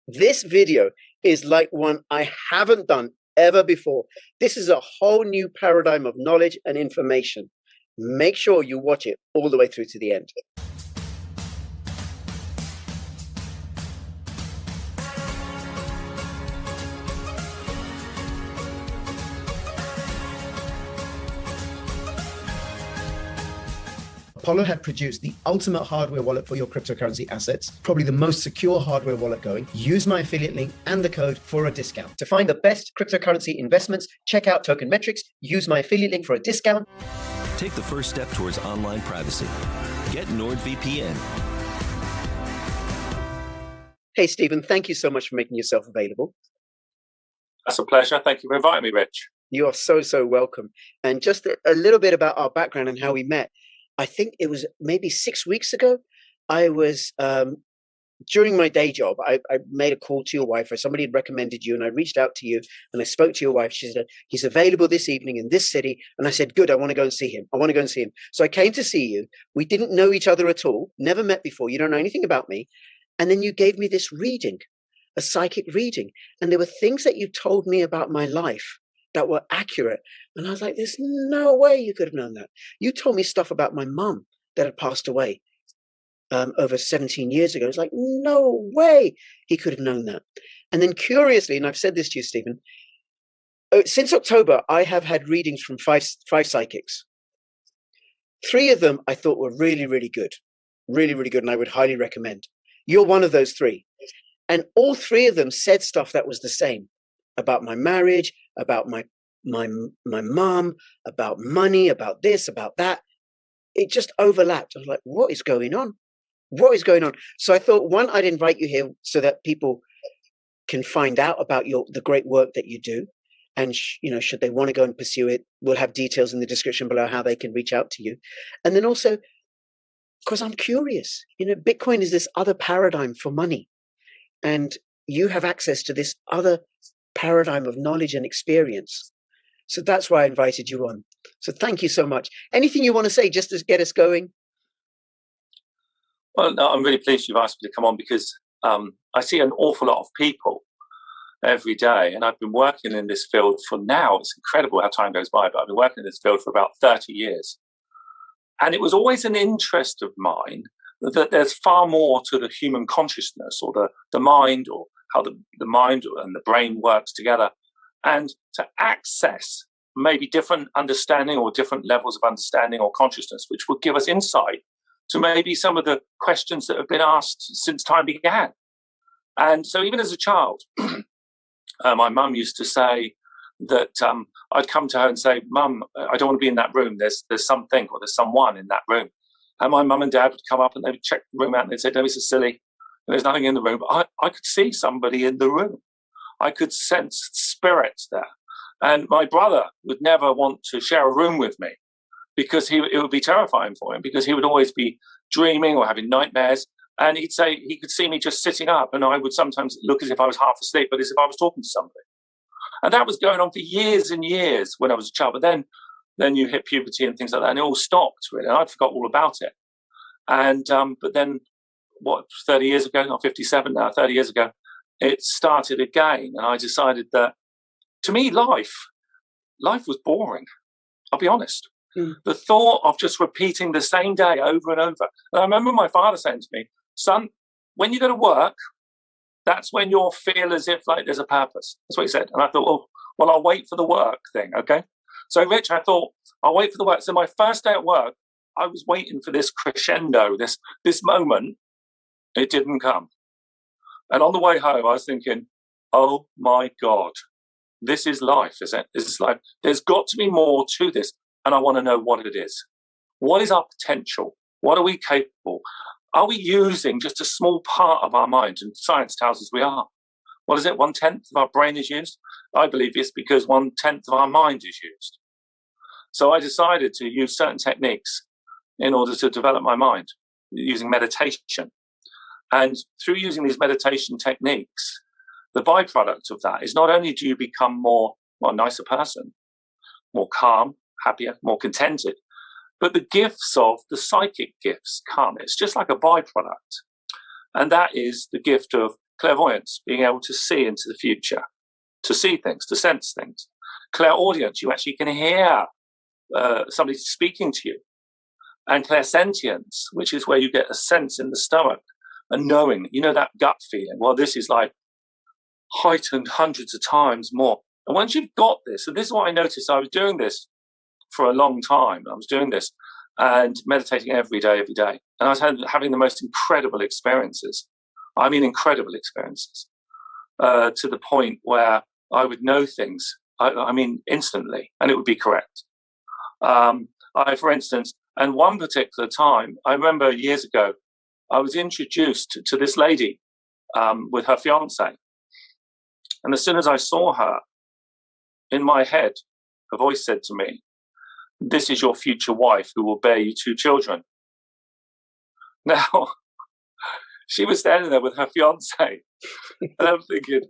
This video is like one I haven't done ever before. This is a whole new paradigm of knowledge and information. Make sure you watch it all the way through to the end. Apollo had produced the ultimate hardware wallet for your cryptocurrency assets, probably the most secure hardware wallet going. Use my affiliate link and the code for a discount. To find the best cryptocurrency investments, check out Token Metrics. Use my affiliate link for a discount. Take the first step towards online privacy. Get NordVPN. Hey, Stephen, thank you so much for making yourself available. That's a pleasure. Thank you for inviting me, Rich. You are so welcome. And just a little bit about our background and how we met. I think it was maybe 6 weeks ago. I was, during my day job, I made a call to your wife, or somebody had recommended you, and I reached out to you and I spoke to your wife. She said, he's available this evening in this city. And I said, good, I want to go and see him. I want to go and see him. So I came to see you. We didn't know each other at all, never met before. You don't know anything about me. And then you gave me this reading, a psychic reading. And there were things that you told me about my life that were accurate. And I was like, there's no way you could have known that. You told me stuff about my mum that had passed away over 17 years ago. It's like, no way he could have known that. And then curiously, and I've said this to you, Stephen, since October, I have had readings from five psychics. 3 of them I thought were really good, really good, and I would highly recommend. You're one of those 3. And all 3 of them said stuff that was the same about my marriage, about my mom, about money, about this, about that. It just overlapped. I was like, what is going on? What is going on? So I thought, one, I'd invite you here so that people can find out about the great work that you do. And, should they want to go and pursue it, we'll have details in the description below how they can reach out to you. And then also, because I'm curious, Bitcoin is this other paradigm for money. And you have access to this other paradigm of knowledge and experience. So that's why I invited you on. So thank you so much. Anything you want to say just to get us going? Well, no, I'm really pleased you've asked me to come on because I see an awful lot of people every day. And I've been working in this field for now. It's incredible how time goes by, but I've been working in this field for about 30 years. And it was always an interest of mine that there's far more to the human consciousness or the mind, or how the mind and the brain works together, and to access maybe different understanding or different levels of understanding or consciousness, which would give us insight to maybe some of the questions that have been asked since time began. And so even as a child, my mum used to say that I'd come to her and say, Mum, I don't want to be in that room. There's something or there's someone in that room. And my mum and dad would come up and they would check the room out and they'd say, don't be so silly. There's nothing in the room. But I could see somebody in the room. I could sense spirits there. And my brother would never want to share a room with me because it would be terrifying for him, because he would always be dreaming or having nightmares. And he'd say he could see me just sitting up, and I would sometimes look as if I was half asleep, but as if I was talking to somebody. And that was going on for years and years when I was a child. But then you hit puberty and things like that, and it all stopped, really. And I'd forgot all about it. And but then, 30 years ago, not 57 now, 30 years ago, it started again. And I decided that, to me, life was boring. I'll be honest. The thought of just repeating the same day over and over. And I remember my father saying to me, son, when you go to work, that's when you'll feel as if like there's a purpose. That's what he said. And I thought, well, I'll wait for the work thing, okay? So, Rich, I thought, I'll wait for the work. So my first day at work, I was waiting for this crescendo, this moment. It didn't come. And on the way home, I was thinking, oh, my God, this is life, is it? This is life. There's got to be more to this. And I want to know what it is. What is our potential? What are we capable? Are we using just a small part of our mind? And science tells us we are. What is it? 1/10 of our brain is used? I believe it's because 1/10 of our mind is used. So I decided to use certain techniques in order to develop my mind, using meditation. And through using these meditation techniques, the byproduct of that is not only do you become a nicer person, more calm, happier, more contented, but the gifts of the psychic gifts come. It's just like a byproduct. And that is the gift of clairvoyance, being able to see into the future, to see things, to sense things. Clairaudience, you actually can hear somebody speaking to you. And clairsentience, which is where you get a sense in the stomach, and knowing, that gut feeling. Well, this is like heightened hundreds of times more. And once you've got this, and this is what I noticed, I was doing this for a long time. I was doing this and meditating every day. And I was having the most incredible experiences. I mean, incredible experiences, to the point where I would know things, I mean, instantly, and it would be correct. For instance, and one particular time, I remember years ago, I was introduced to this lady with her fiance. And as soon as I saw her, in my head, a voice said to me, "This is your future wife who will bear you 2 children." Now, she was standing there with her fiance. And I'm thinking,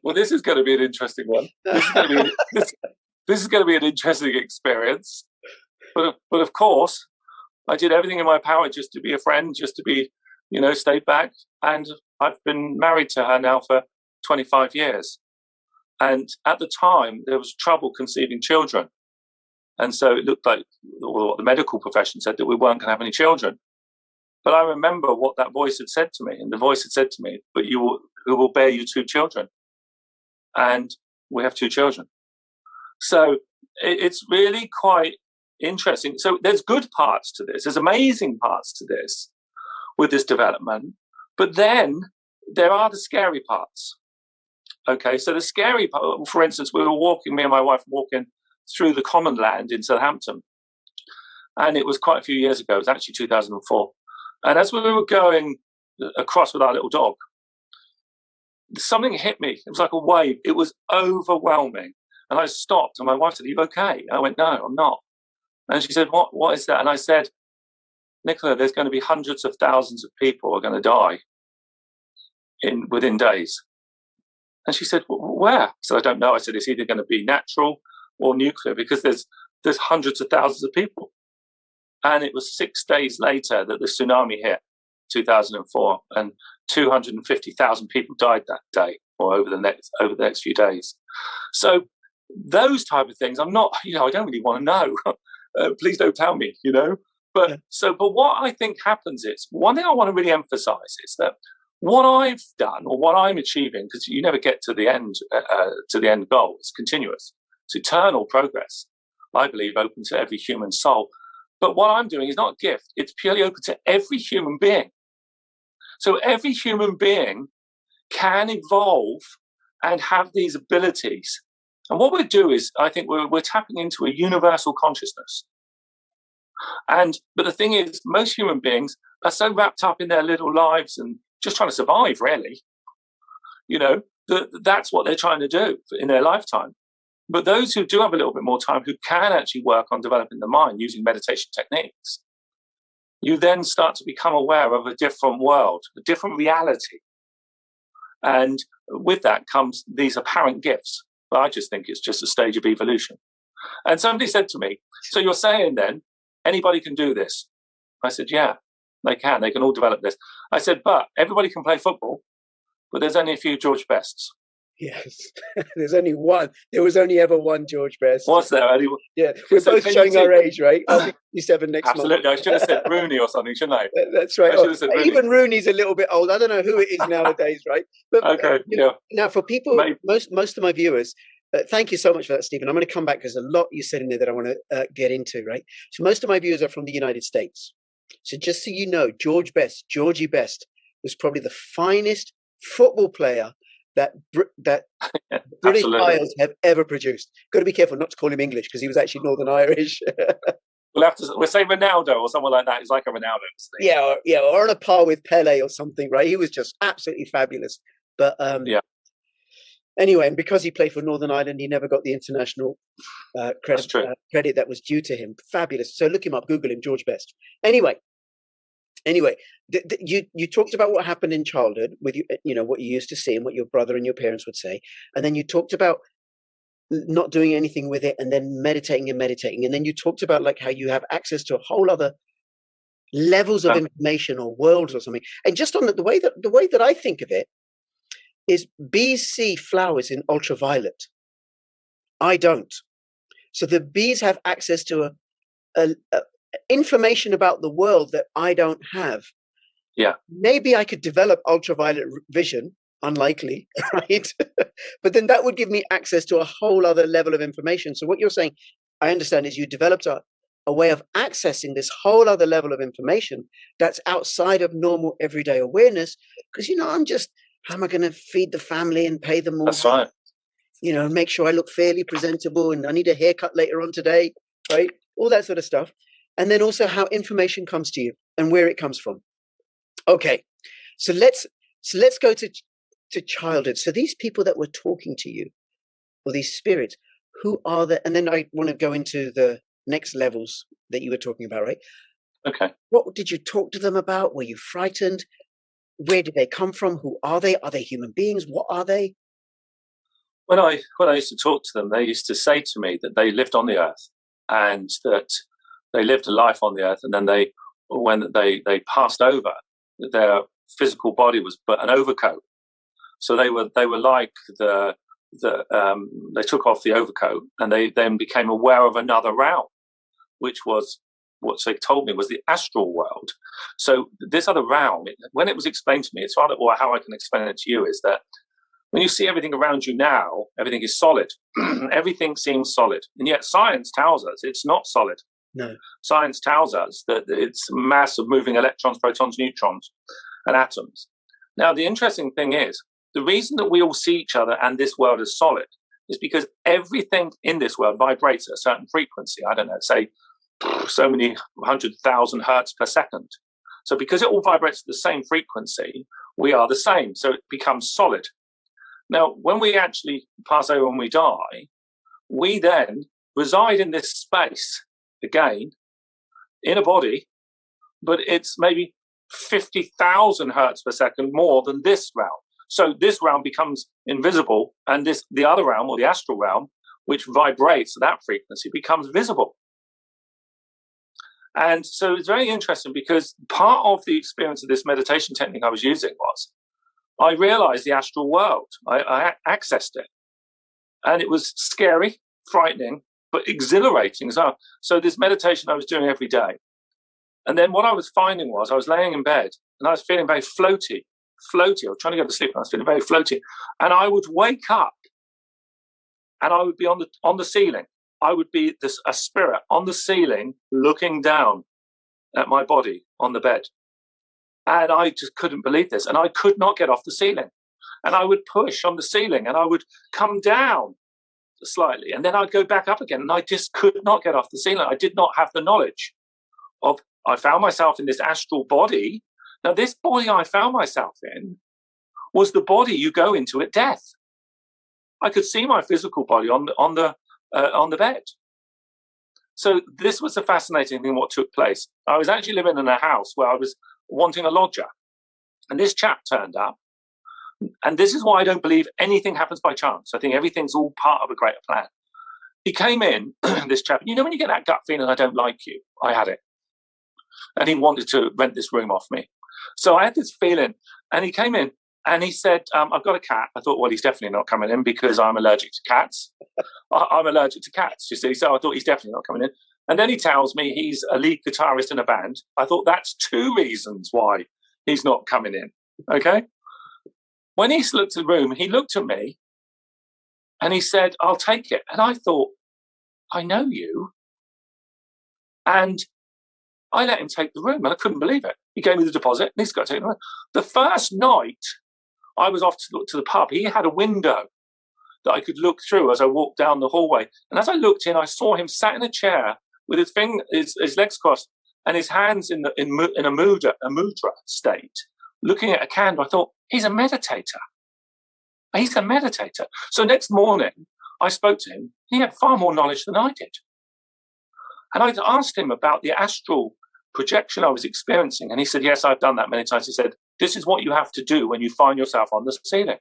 well, this is going to be an interesting one. This is going to be an interesting experience. But of course, I did everything in my power just to be a friend, just to be, stay back. And I've been married to her now for 25 years. And at the time, there was trouble conceiving children. And so it looked like what the medical profession said, that we weren't going to have any children. But I remember what that voice had said to me. And the voice had said to me, "But who will bear you 2 children." And we have 2 children. So it's really quite interesting. So there's good parts to this. There's amazing parts to this with this development. But then there are the scary parts. Okay, so the scary part, for instance, me and my wife were walking through the common land in Southampton. And it was quite a few years ago. It was actually 2004. And as we were going across with our little dog, something hit me. It was like a wave. It was overwhelming. And I stopped, and my wife said, "Are you okay?" I went, "No, I'm not." And she said, What is that? And I said, "Nicola, there's going to be hundreds of thousands of people who are going to die within days." And she said, "Where?" I said, "I don't know." I said, "It's either going to be natural or nuclear, because there's hundreds of thousands of people." And it was 6 days later that the tsunami hit, 2004, and 250,000 people died that day, or over the next few days. So those type of things, I'm not, I don't really want to know. Please don't tell me, But what I think happens is, one thing I want to really emphasize is that what I've done, or what I'm achieving, because you never get to the end goal, it's continuous, it's eternal progress, I believe, open to every human soul. But what I'm doing is not a gift, it's purely open to every human being. So every human being can evolve and have these abilities. And what we do is, I think we're tapping into a universal consciousness. But the thing is, most human beings are so wrapped up in their little lives and just trying to survive, really. That's what they're trying to do in their lifetime. But those who do have a little bit more time, who can actually work on developing the mind using meditation techniques, you then start to become aware of a different world, a different reality. And with that comes these apparent gifts. But I just think it's just a stage of evolution. And somebody said to me, "So you're saying then anybody can do this?" I said, "Yeah, they can. They can all develop this." I said, "But everybody can play football, but there's only a few George Bests." Yes, there's only one. There was only ever one George Best. Was there anyone? Yeah, we're both showing our age, right? I'll be 57 next month. Absolutely. I should have said Rooney or something, shouldn't I? That's right. Even Rooney's a little bit old. I don't know who it is nowadays, right? But, okay, Now, for people, most of my viewers, thank you so much for that, Stephen. I'm going to come back because there's a lot you said in there that I want to get into, right? So most of my viewers are from the United States. So just so you know, Georgie Best, was probably the finest football player that British Isles have ever produced. Got to be careful not to call him English, because he was actually Northern Irish. We'll say Ronaldo or someone like that. He's like a Ronaldo. Or on a par with Pele or something, right? He was just absolutely fabulous. But anyway, and because he played for Northern Ireland, he never got the international credit that was due to him. Fabulous. So look him up, Google him, George Best. Anyway, you talked about what happened in childhood with what you used to see and what your brother and your parents would say, and then you talked about not doing anything with it, and then meditating, and then you talked about like how you have access to a whole other levels of information or worlds or something. And just on the way that I think of it, is bees see flowers in ultraviolet. I don't. So the bees have access to a information about the world that I don't have. Yeah. Maybe I could develop ultraviolet vision. Unlikely, right? But then that would give me access to a whole other level of information. So what you're saying, I understand, is you developed a way of accessing this whole other level of information that's outside of normal everyday awareness. Because, I'm just, how am I going to feed the family and pay them more? That's right. Make sure I look fairly presentable, and I need a haircut later on today, right? All that sort of stuff. And then also how information comes to you and where it comes from. Okay, so let's go to childhood. So these people that were talking to you, or these spirits, who are they? And then I want to go into the next levels that you were talking about, right? Okay. What did you talk to them about? Were you frightened? Where did they come from? Who are they? Are they human beings? What are they? When I used to talk to them, they used to say to me that they lived on the earth and that they lived a life on the earth, and then when they passed over, their physical body was but an overcoat. So they were like they took off the overcoat, and they then became aware of another realm, which was what they told me was the astral world. So this other realm, when it was explained to me, it's rather, or how I can explain it to you, is that when you see everything around you now, everything is solid. Everything seems solid, and yet science tells us it's not solid. No. Science tells us that it's a mass of moving electrons, protons, neutrons, and atoms. Now, the interesting thing is, the reason that we all see each other and this world as solid is because everything in this world vibrates at a certain frequency. I don't know, say so many 100,000 hertz per second. So because it all vibrates at the same frequency, we are the same. So it becomes solid. Now, when we actually pass over and we die, we then reside in this space again in a body, but it's maybe 50,000 hertz per second more than this realm. So this realm becomes invisible, and the other realm, or the astral realm, which vibrates at that frequency, becomes visible. And so it's very interesting, because part of the experience of this meditation technique I was using was I realized the astral world. I accessed it. And it was scary, frightening, but exhilarating as well. So this meditation I was doing every day. And then what I was finding was I was laying in bed and I was feeling very floaty. I was trying to go to sleep and I was feeling very floaty. And I would wake up and I would be on the ceiling. I would be a spirit on the ceiling looking down at my body on the bed. And I just couldn't believe this. And I could not get off the ceiling. And I would push on the ceiling and I would come down slightly. And then I'd go back up again. And I just could not get off the ceiling. I did not have the knowledge of, I found myself in this astral body. Now, this body I found myself in was the body you go into at death. I could see my physical body on the bed. So this was the fascinating thing, what took place. I was actually living in a house where I was wanting a lodger. And this chap turned up. And this is why I don't believe anything happens by chance. I think everything's all part of a greater plan. He came in, this chap, when you get that gut feeling, I don't like you, I had it. And he wanted to rent this room off me. So I had this feeling, and he came in and he said, I've got a cat. I thought, well, he's definitely not coming in because I'm allergic to cats. I'm allergic to cats, you see. So I thought he's definitely not coming in. And then he tells me he's a lead guitarist in a band. I thought that's two reasons why he's not coming in. Okay. When he looked at the room, he looked at me and he said, I'll take it. And I thought, I know you. And I let him take the room and I couldn't believe it. He gave me the deposit and he's got to take the room. The first night I was off to the pub, he had a window that I could look through as I walked down the hallway. And as I looked in, I saw him sat in a chair with his legs crossed and his hands in a mudra state, looking at a candle. I thought, he's a meditator. He's a meditator. So next morning, I spoke to him. He had far more knowledge than I did. And I asked him about the astral projection I was experiencing. And he said, yes, I've done that many times. He said, this is what you have to do when you find yourself on the ceiling.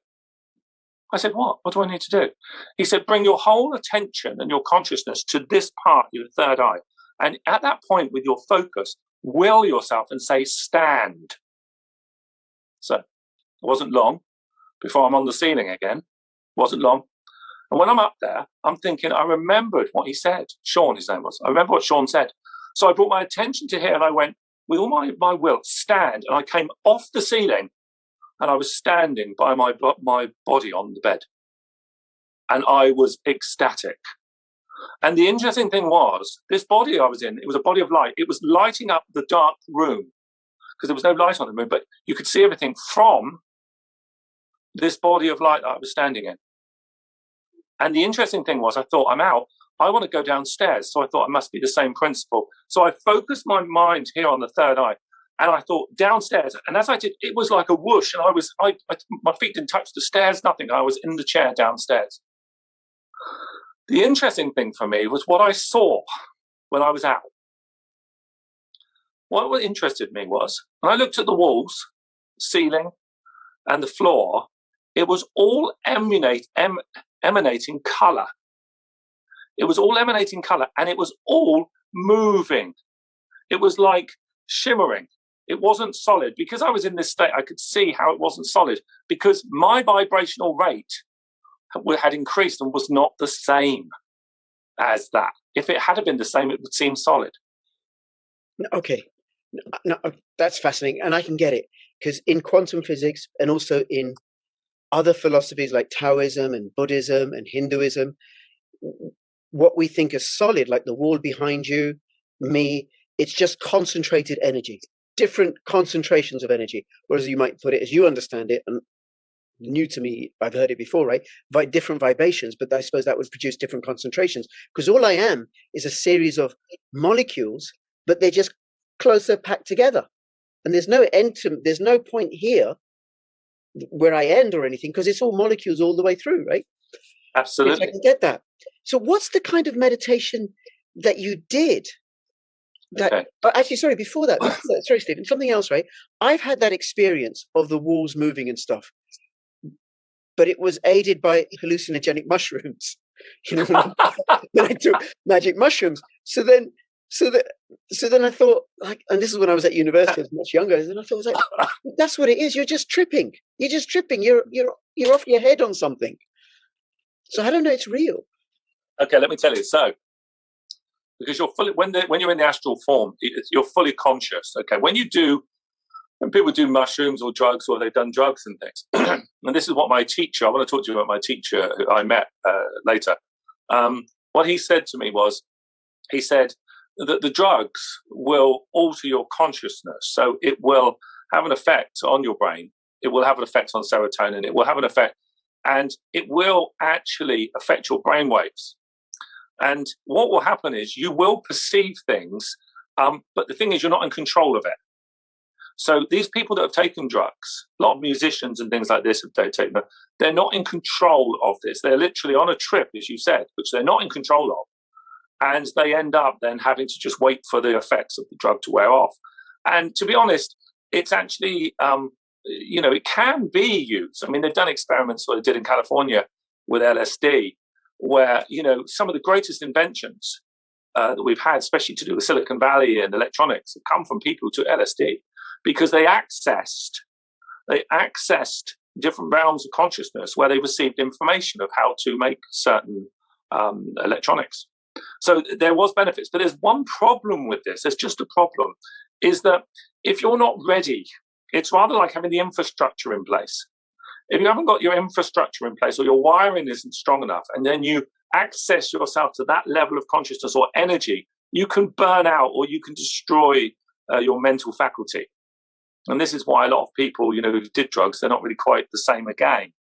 I said, what? What do I need to do? He said, bring your whole attention and your consciousness to this part, your third eye. And at that point, with your focus, will yourself and say, stand. So it wasn't long. before I'm on the ceiling again. Wasn't long. And when I'm up there, I'm thinking, I remembered what he said. Sean, his name was. I remember what Sean said. So I brought my attention to here and I went, with all my will, stand. And I came off the ceiling and I was standing by my body on the bed. And I was ecstatic. And the interesting thing was, this body I was in, it was a body of light. It was lighting up the dark room because there was no light on the room, but you could see everything from this body of light that I was standing in. And the interesting thing was, I thought, I'm out. I want to go downstairs. So I thought it must be the same principle. So I focused my mind here on the third eye. And I thought downstairs. And as I did, it was like a whoosh. And my feet didn't touch the stairs, nothing. I was in the chair downstairs. The interesting thing for me was what I saw when I was out. What interested me was, when I looked at the walls, ceiling, and the floor, it was all emanating colour. It was all emanating colour, and it was all moving. It was like shimmering. It wasn't solid. Because I was in this state, I could see how it wasn't solid, because my vibrational rate had increased and was not the same as that. If it had been the same, it would seem solid. Okay. No, that's fascinating. And I can get it, because in quantum physics and also in other philosophies like Taoism and Buddhism and Hinduism, what we think is solid, like the wall behind you, me, it's just concentrated energy, different concentrations of energy. Whereas you might put it, as you understand it, and new to me, I've heard it before, right? Different vibrations, but I suppose that would produce different concentrations. Because all I am is a series of molecules, but they're just closer packed together. And there's no end to, there's no point here where I end or anything, because it's all molecules all the way through, right? Absolutely. If I can get that. So what's the kind of meditation that you did? That actually, sorry, before that, sorry, Stephen, something else, right? I've had that experience of the walls moving and stuff, but it was aided by hallucinogenic mushrooms. You know, when I took magic mushrooms. So then I thought, like, and this is when I was at university, I was much younger, and I thought, I was like, that's what it is. You're just tripping. You're just tripping. You're off your head on something. So I don't know. It's real. Okay, let me tell you. So, because you're fully when you're in the astral form, you're fully conscious. Okay, when people do mushrooms or drugs, or they've done drugs and things, and this is what my teacher. I want to talk to you about my teacher who I met later. What he said to me was, he said that the drugs will alter your consciousness, so it will have an effect on your brain. It will have an effect on serotonin. It will have an effect, and it will actually affect your brain waves. And what will happen is you will perceive things, but the thing is you're not in control of it. So these people that have taken drugs, a lot of musicians and things like this, they're not in control of this. They're literally on a trip, as you said, which they're not in control of. And they end up then having to just wait for the effects of the drug to wear off. And to be honest, it's actually, it can be used. I mean, they've done experiments that they did in California with LSD, where, some of the greatest inventions that we've had, especially to do with Silicon Valley and electronics, have come from people to LSD, because they accessed different realms of consciousness where they received information of how to make certain electronics. So there was benefits, but there's one problem with this. There's just a problem, is that if you're not ready, it's rather like having the infrastructure in place. If you haven't got your infrastructure in place, or your wiring isn't strong enough, and then you access yourself to that level of consciousness or energy, you can burn out, or you can destroy your mental faculty. And this is why a lot of people, who did drugs, they're not really quite the same again.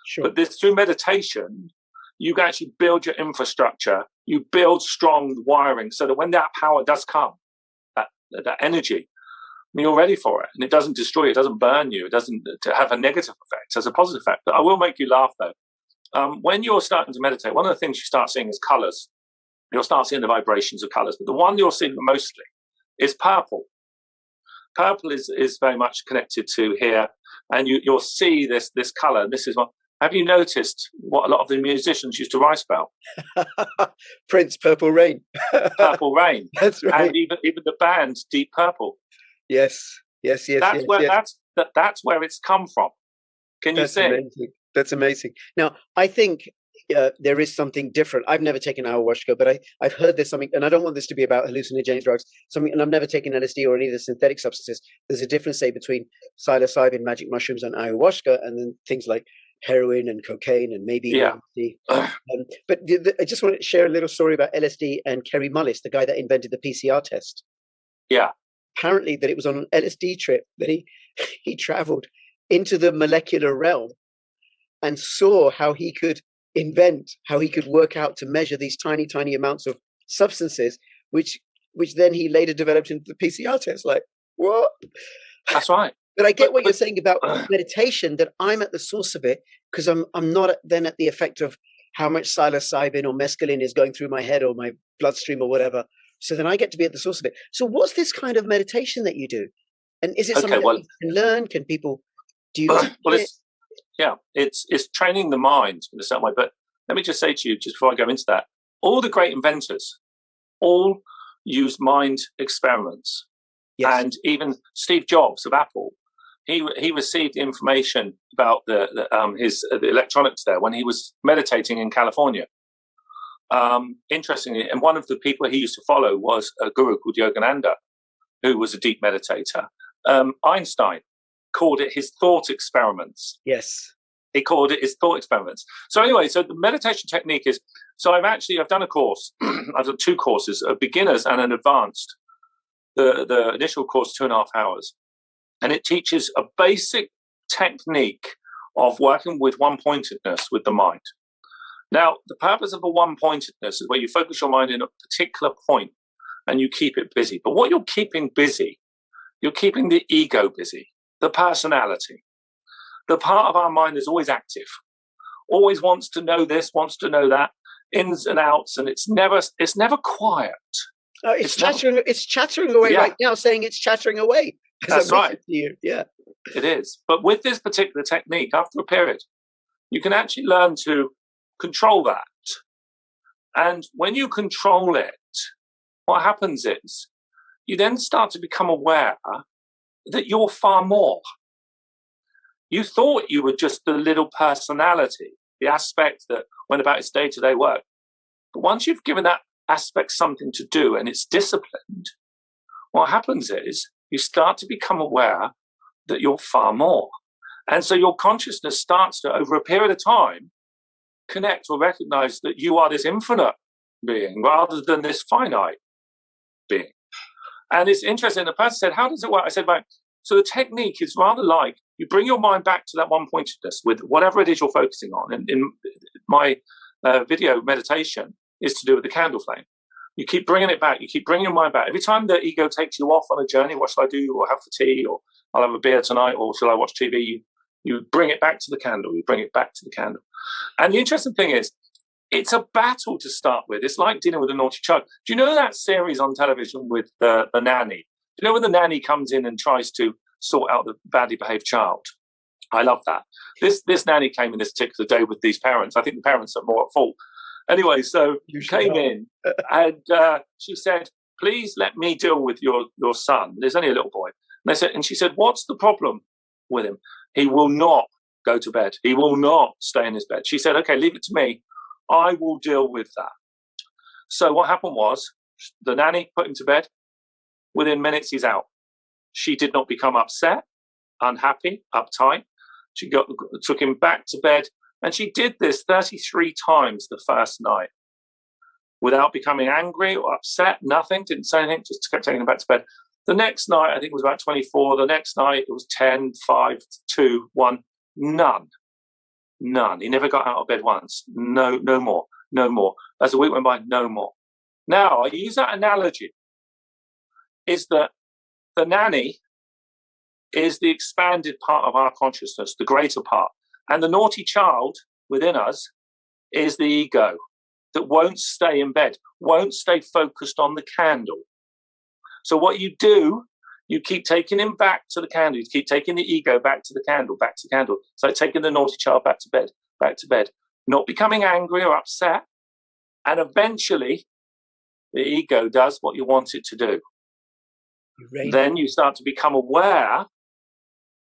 Sure. But through meditation, you can actually build your infrastructure. You build strong wiring so that when that power does come, that energy, you're ready for it. And it doesn't destroy you, it doesn't burn you, it doesn't have a negative effect, it has a positive effect. But I will make you laugh, though. When you're starting to meditate, one of the things you start seeing is colors. You'll start seeing the vibrations of colors. But the one you're seeing mostly is purple. Purple is very much connected to here. And you'll see this color. This is what. Have you noticed what a lot of the musicians used to write about? Prince, Purple Rain. Purple Rain. That's right. And even the band Deep Purple. Yes. That's where it's come from. Can you That's sing? amazing. That's amazing. Now, I think there is something different. I've never taken ayahuasca, but I've heard there's something, and I don't want this to be about hallucinogenic drugs. Something, and I've never taken LSD or any of the synthetic substances. There's a difference, say, between psilocybin, magic mushrooms, and ayahuasca, and then things like heroin and cocaine and maybe Yeah. LSD. But I just want to share a little story about LSD and Kerry Mullis, the guy that invented the PCR test. Yeah. Apparently, that it was on an LSD trip that he traveled into the molecular realm and saw how he could work out to measure these tiny, tiny amounts of substances, which then he later developed into the PCR test. Like, what? That's right. But I get what you're saying about meditation, that I'm at the source of it, because I'm not then at the effect of how much psilocybin or mescaline is going through my head or my bloodstream or whatever. So then I get to be at the source of it. So what's this kind of meditation that you do? And is it something that you can learn? Can people do you it's training the mind in a certain way. But let me just say to you, just before I go into that, all the great inventors all use mind experiments. Yes. And even Steve Jobs of Apple, he received information about the electronics there when he was meditating in California. Interestingly, and one of the people he used to follow was a guru called Yogananda, who was a deep meditator. Einstein called it his thought experiments. Yes. He called it his thought experiments. So anyway, so the meditation technique is, so I've done a course. I've done 2 courses, a beginner's and an advanced. The initial course, 2.5 hours. And it teaches a basic technique of working with one-pointedness with the mind. Now, the purpose of a one-pointedness is where you focus your mind in a particular point and you keep it busy. But what you're keeping busy, you're keeping the ego busy, the personality. The part of our mind is always active, always wants to know this, wants to know that, ins and outs, and it's never quiet. It's chattering away right now, saying it's chattering away. That's right. Yeah, it is. But with this particular technique, after a period, you can actually learn to control that. And when you control it, what happens is you then start to become aware that you're far more. You thought you were just the little personality, the aspect that went about its day-to-day work. But once you've given that aspect something to do and it's disciplined, what happens is you start to become aware that you're far more. And so your consciousness starts to, over a period of time, connect or recognize that you are this infinite being rather than this finite being. And it's interesting. The person said, how does it work? I said, right, so the technique is rather like you bring your mind back to that one-pointedness with whatever it is you're focusing on. And in my video meditation is to do with the candle flame. You keep bringing it back. You keep bringing your mind back. Every time the ego takes you off on a journey, what shall I do? Or have for tea? Or I'll have a beer tonight? Or shall I watch TV? You bring it back to the candle. You bring it back to the candle. And the interesting thing is, it's a battle to start with. It's like dealing with a naughty child. Do you know that series on television with the nanny? Do you know when the nanny comes in and tries to sort out the badly behaved child? I love that. This nanny came in this particular day with these parents. I think the parents are more at fault. Anyway, so you came in and she said, please let me deal with your son. There's only a little boy. And she said, what's the problem with him? He will not go to bed. He will not stay in his bed. She said, okay, leave it to me. I will deal with that. So what happened was the nanny put him to bed. Within minutes, he's out. She did not become upset, unhappy, uptight. She took him back to bed. And she did this 33 times the first night without becoming angry or upset, nothing, didn't say anything, just kept taking him back to bed. The next night, I think it was about 24. The next night, it was 10, 5, 2, 1, none. None. He never got out of bed once. No more. No more. As the week went by, no more. Now, I use that analogy, is that the nanny is the expanded part of our consciousness, the greater part. And the naughty child within us is the ego that won't stay in bed, won't stay focused on the candle. So what you do, you keep taking him back to the candle. You keep taking the ego back to the candle, back to the candle. It's like taking the naughty child back to bed, not becoming angry or upset. And eventually, the ego does what you want it to do. Then you start to become aware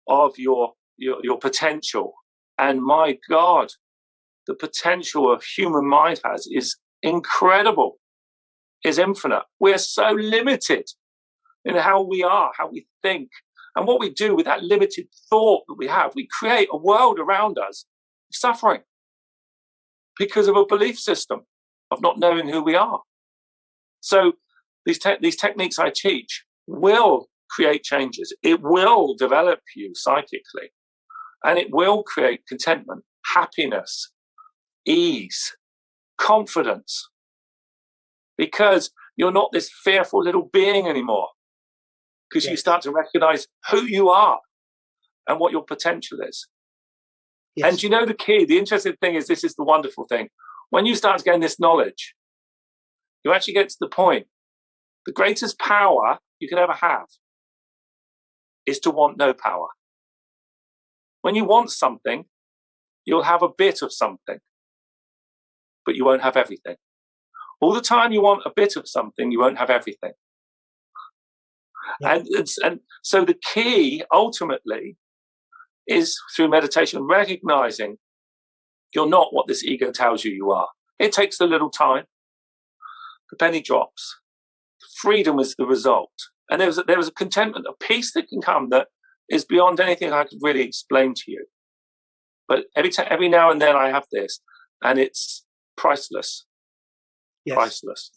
of your potential, And my God, the potential a human mind has is incredible, is infinite. We're so limited in how we are, how we think, and what we do with that limited thought that we have. We create a world around us of suffering because of a belief system of not knowing who we are. So these techniques I teach will create changes. It will develop you psychically, and it will create contentment, happiness, ease, confidence, because you're not this fearful little being anymore, because you start to recognize who you are and what your potential is. And you know, the key, the interesting thing is, this is the wonderful thing. When you start to gain this knowledge, you actually get to the point, the greatest power you could ever have is to want no power. When you want something, you'll have a bit of something, but you won't have everything. All the time you want a bit of something, you won't have everything. And so the key, ultimately, is through meditation, recognizing you're not what this ego tells you are. It takes a little time. The penny drops. Freedom is the result. And there is a contentment, a peace that can come that is beyond anything I could really explain to you. But every now and then I have this, and it's priceless. Yes. Priceless.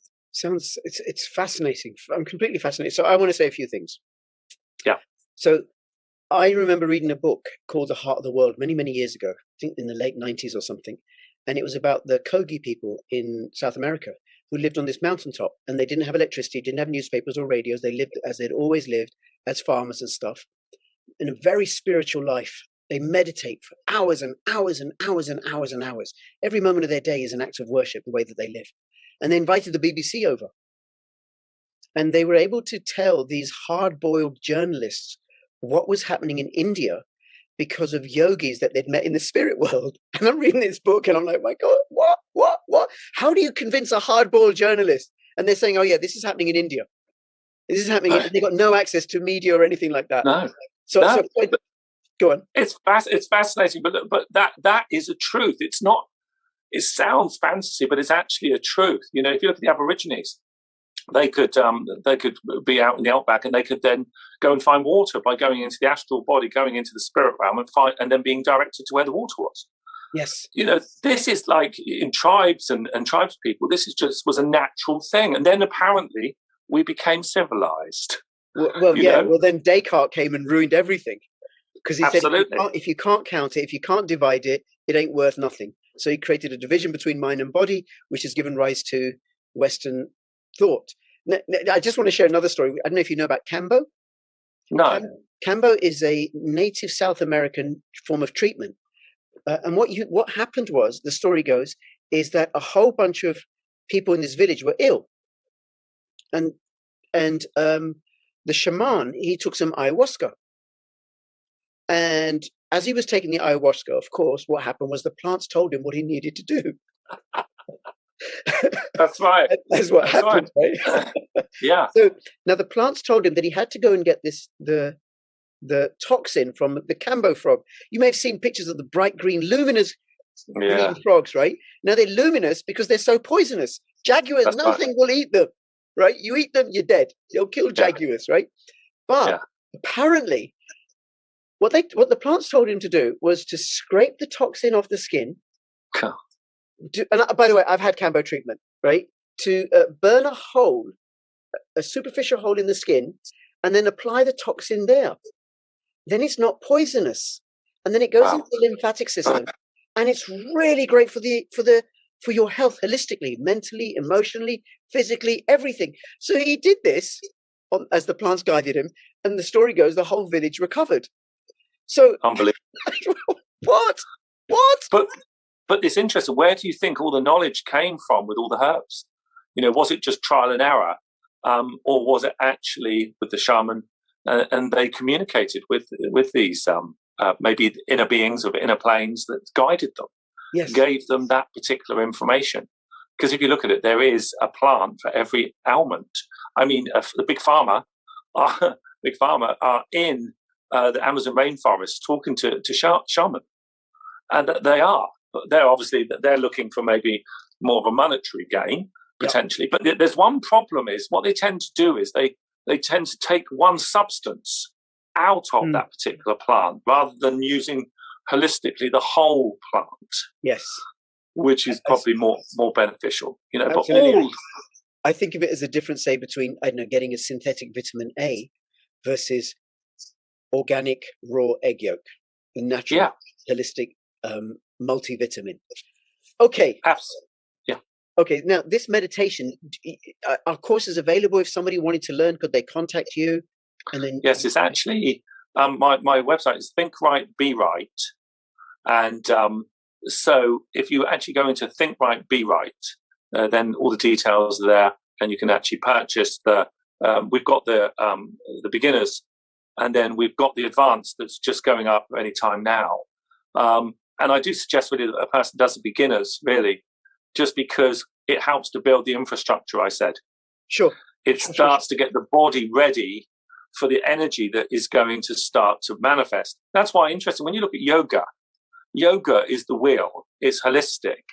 It's fascinating. I'm completely fascinated. So I want to say a few things. Yeah. So I remember reading a book called The Heart of the World many, many years ago, I think in the late 90s or something. And it was about the Kogi people in South America who lived on this mountaintop, and they didn't have electricity, didn't have newspapers or radios. They lived as they'd always lived, as farmers and stuff, in a very spiritual life. They meditate for hours and hours and hours and hours and hours. Every moment of their day is an act of worship, the way that they live. And they invited the BBC over. And they were able to tell these hard-boiled journalists what was happening in India because of yogis that they'd met in the spirit world. And I'm reading this book and I'm like, my God, what? How do you convince a hard-boiled journalist? And they're saying, oh yeah, this is happening in India. This is happening. They've got no access to media or anything like that. No. So go on. It's fascinating, but that is a truth. It's not. It sounds fantasy, but it's actually a truth. You know, if you look at the Aborigines, they could be out in the outback, and they could then go and find water by going into the astral body, going into the spirit realm, and then being directed to where the water was. Yes. You know, this is like in tribes and tribes people. This was a natural thing, and then apparently we became civilized. Well, yeah. Well, then Descartes came and ruined everything, because he said if you can't count it, if you can't divide it, it ain't worth nothing. So he created a division between mind and body, which has given rise to Western thought. Now, I just want to share another story. I don't know if you know about Cambo. No. Cambo is a native South American form of treatment. And what happened was, the story goes, is that a whole bunch of people in this village were ill. And the shaman, he took some ayahuasca. And as he was taking the ayahuasca, of course, what happened was the plants told him what he needed to do. That's right. That's what happened, right? Yeah. So now the plants told him that he had to go and get the toxin from the Cambo frog. You may have seen pictures of the bright green, luminous green frogs, right? Now they're luminous because they're so poisonous. Jaguars, nothing will eat them, right? You eat them, you're dead. You'll kill jaguars, right? But apparently, what the plants told him to do was to scrape the toxin off the skin. And by the way, I've had Cambo treatment, right? To burn a hole, a superficial hole in the skin, and then apply the toxin there. Then it's not poisonous, and then it goes into the lymphatic system, and it's really great for your health holistically, mentally, emotionally, physically, everything. So he did this as the plants guided him, and the story goes, the whole village recovered. So unbelievable. What? But it's interesting. Where do you think all the knowledge came from with all the herbs? You know, was it just trial and error, or was it actually with the shaman, and they communicated with these maybe inner beings of inner planes that guided them, gave them that particular information? Because if you look at it, there is a plant for every ailment. I mean, the big pharma are in the Amazon rainforest talking to shaman. And they are. They're obviously they're looking for maybe more of a monetary gain potentially. Yep. But there's one problem: is what they tend to do is they tend to take one substance out of that particular plant rather than using holistically the whole plant. Yes, which is probably more beneficial. But I think of it as a difference, say, between getting a synthetic vitamin A versus organic raw egg yolk, the natural holistic multivitamin. Okay. Absolutely. Yeah. Okay. Now, this meditation, are courses available if somebody wanted to learn? Could they contact you? And then yes, it's actually my website is Think Right, Be Right, and so if you actually go into Think Right, Be Right, then all the details are there, and you can actually purchase the. We've got the beginners, and then we've got the advanced that's just going up any time now. And I do suggest really that a person does the beginners, really, just because it helps to build the infrastructure, I said. Sure. It starts to get the body ready for the energy that is going to start to manifest. That's why, interesting, when you look at yoga, yoga is the wheel, it's holistic.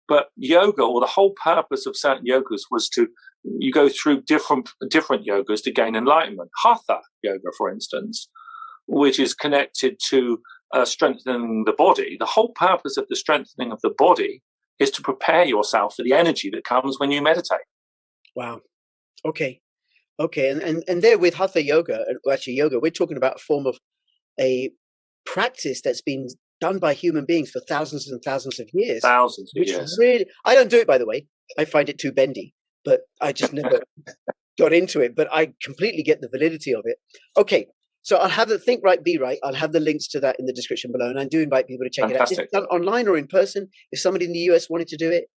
But yoga, or the whole purpose of certain yogas, was you go through different yogas to gain enlightenment. Hatha yoga, for instance, which is connected to strengthening the body. The whole purpose of the strengthening of the body is to prepare yourself for the energy that comes when you meditate. Wow. Okay. And there with Hatha yoga, actually yoga, we're talking about a form of a practice that's been done by human beings for thousands and thousands of years. Thousands of years. Really, I don't do it, by the way. I find it too bendy, but I just never got into it. But I completely get the validity of it. Okay, so I'll have the Think Right, Be Right. I'll have the links to that in the description below, and I do invite people to check it out. Is it done online or in person? If somebody in the US wanted to do it.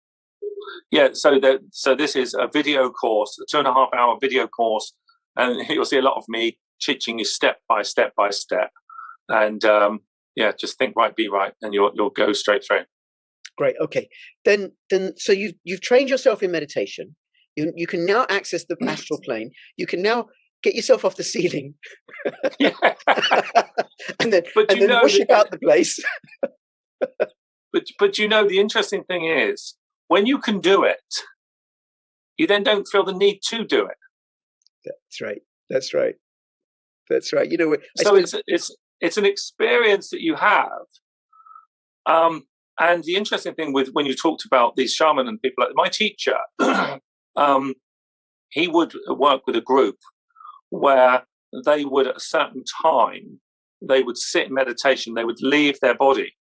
Yeah, so this is a video course, a 2.5-hour video course, and you'll see a lot of me teaching you step by step by step, and just think right, be right, and you'll go straight through. Great. Okay, then so you've trained yourself in meditation. You can now access the astral plane. You can now get yourself off the ceiling, and then worship out the place. but the interesting thing is, when you can do it, you then don't feel the need to do it. That's right. So it's an experience that you have. And the interesting thing with when you talked about these shaman and people, like my teacher, he would work with a group where they would, at a certain time, they would sit in meditation. They would leave their body,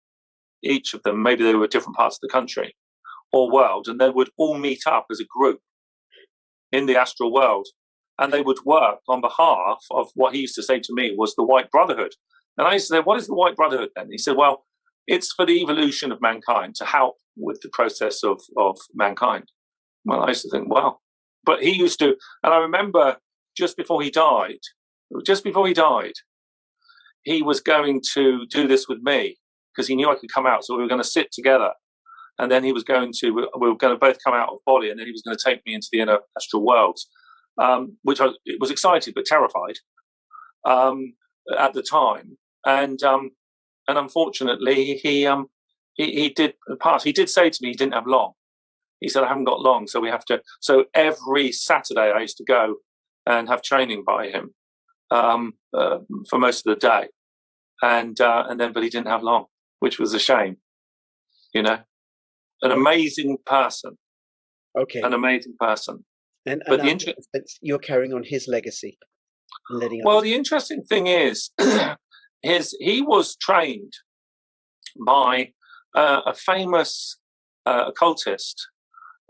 each of them. Maybe they were different parts of the country or world, and they would all meet up as a group in the astral world, and they would work on behalf of what he used to say to me was the White Brotherhood. And I used to say, what is the White Brotherhood then? He said, well, it's for the evolution of mankind, to help with the process of mankind. Well, I used to think, wow. But he used to, and I remember just before he died, he was going to do this with me because he knew I could come out. So we were going to sit together. And then we were going to both come out of body, and then he was going to take me into the inner astral worlds, which I was excited but terrified at the time. And unfortunately, he did pass. He did say to me he didn't have long. He said, I haven't got long, so we have to. So every Saturday I used to go and have training by him for most of the day, and then but he didn't have long, which was a shame, An amazing person. Okay. An amazing person. But you're carrying on his legacy. The interesting thing is, he was trained by a famous occultist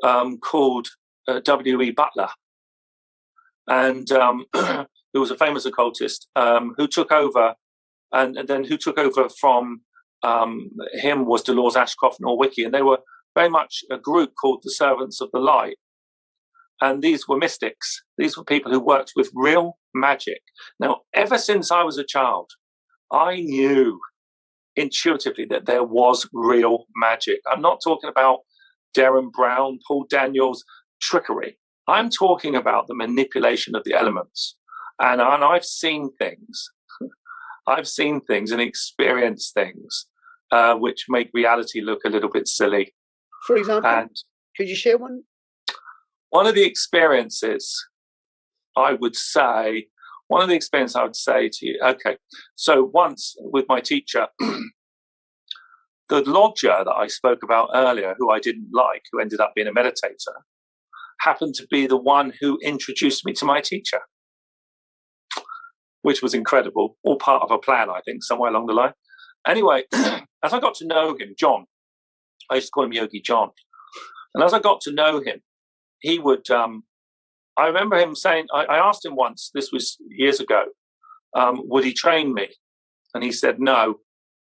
called W.E. Butler, and who was a famous occultist who took over, and then who took over from him was Dolores Ashcroft Norwicki, and they were very much a group called the Servants of the Light. And these were mystics. These were people who worked with real magic. Now, ever since I was a child, I knew intuitively that there was real magic. I'm not talking about Darren Brown, Paul Daniels trickery. I'm talking about the manipulation of the elements. And I've seen things. I've seen things and experienced things which make reality look a little bit silly. For example, And could you share one? one of the experiences I would say to you, okay, so once with my teacher, the lodger that I spoke about earlier, who I didn't like, who ended up being a meditator, happened to be the one who introduced me to my teacher, which was incredible, all part of a plan, I think, somewhere along the line. Anyway, as I got to know him, John, I used to call him Yogi John, and as I got to know him, he would, I remember him saying, I asked him once, this was years ago, would he train me? And he said, no,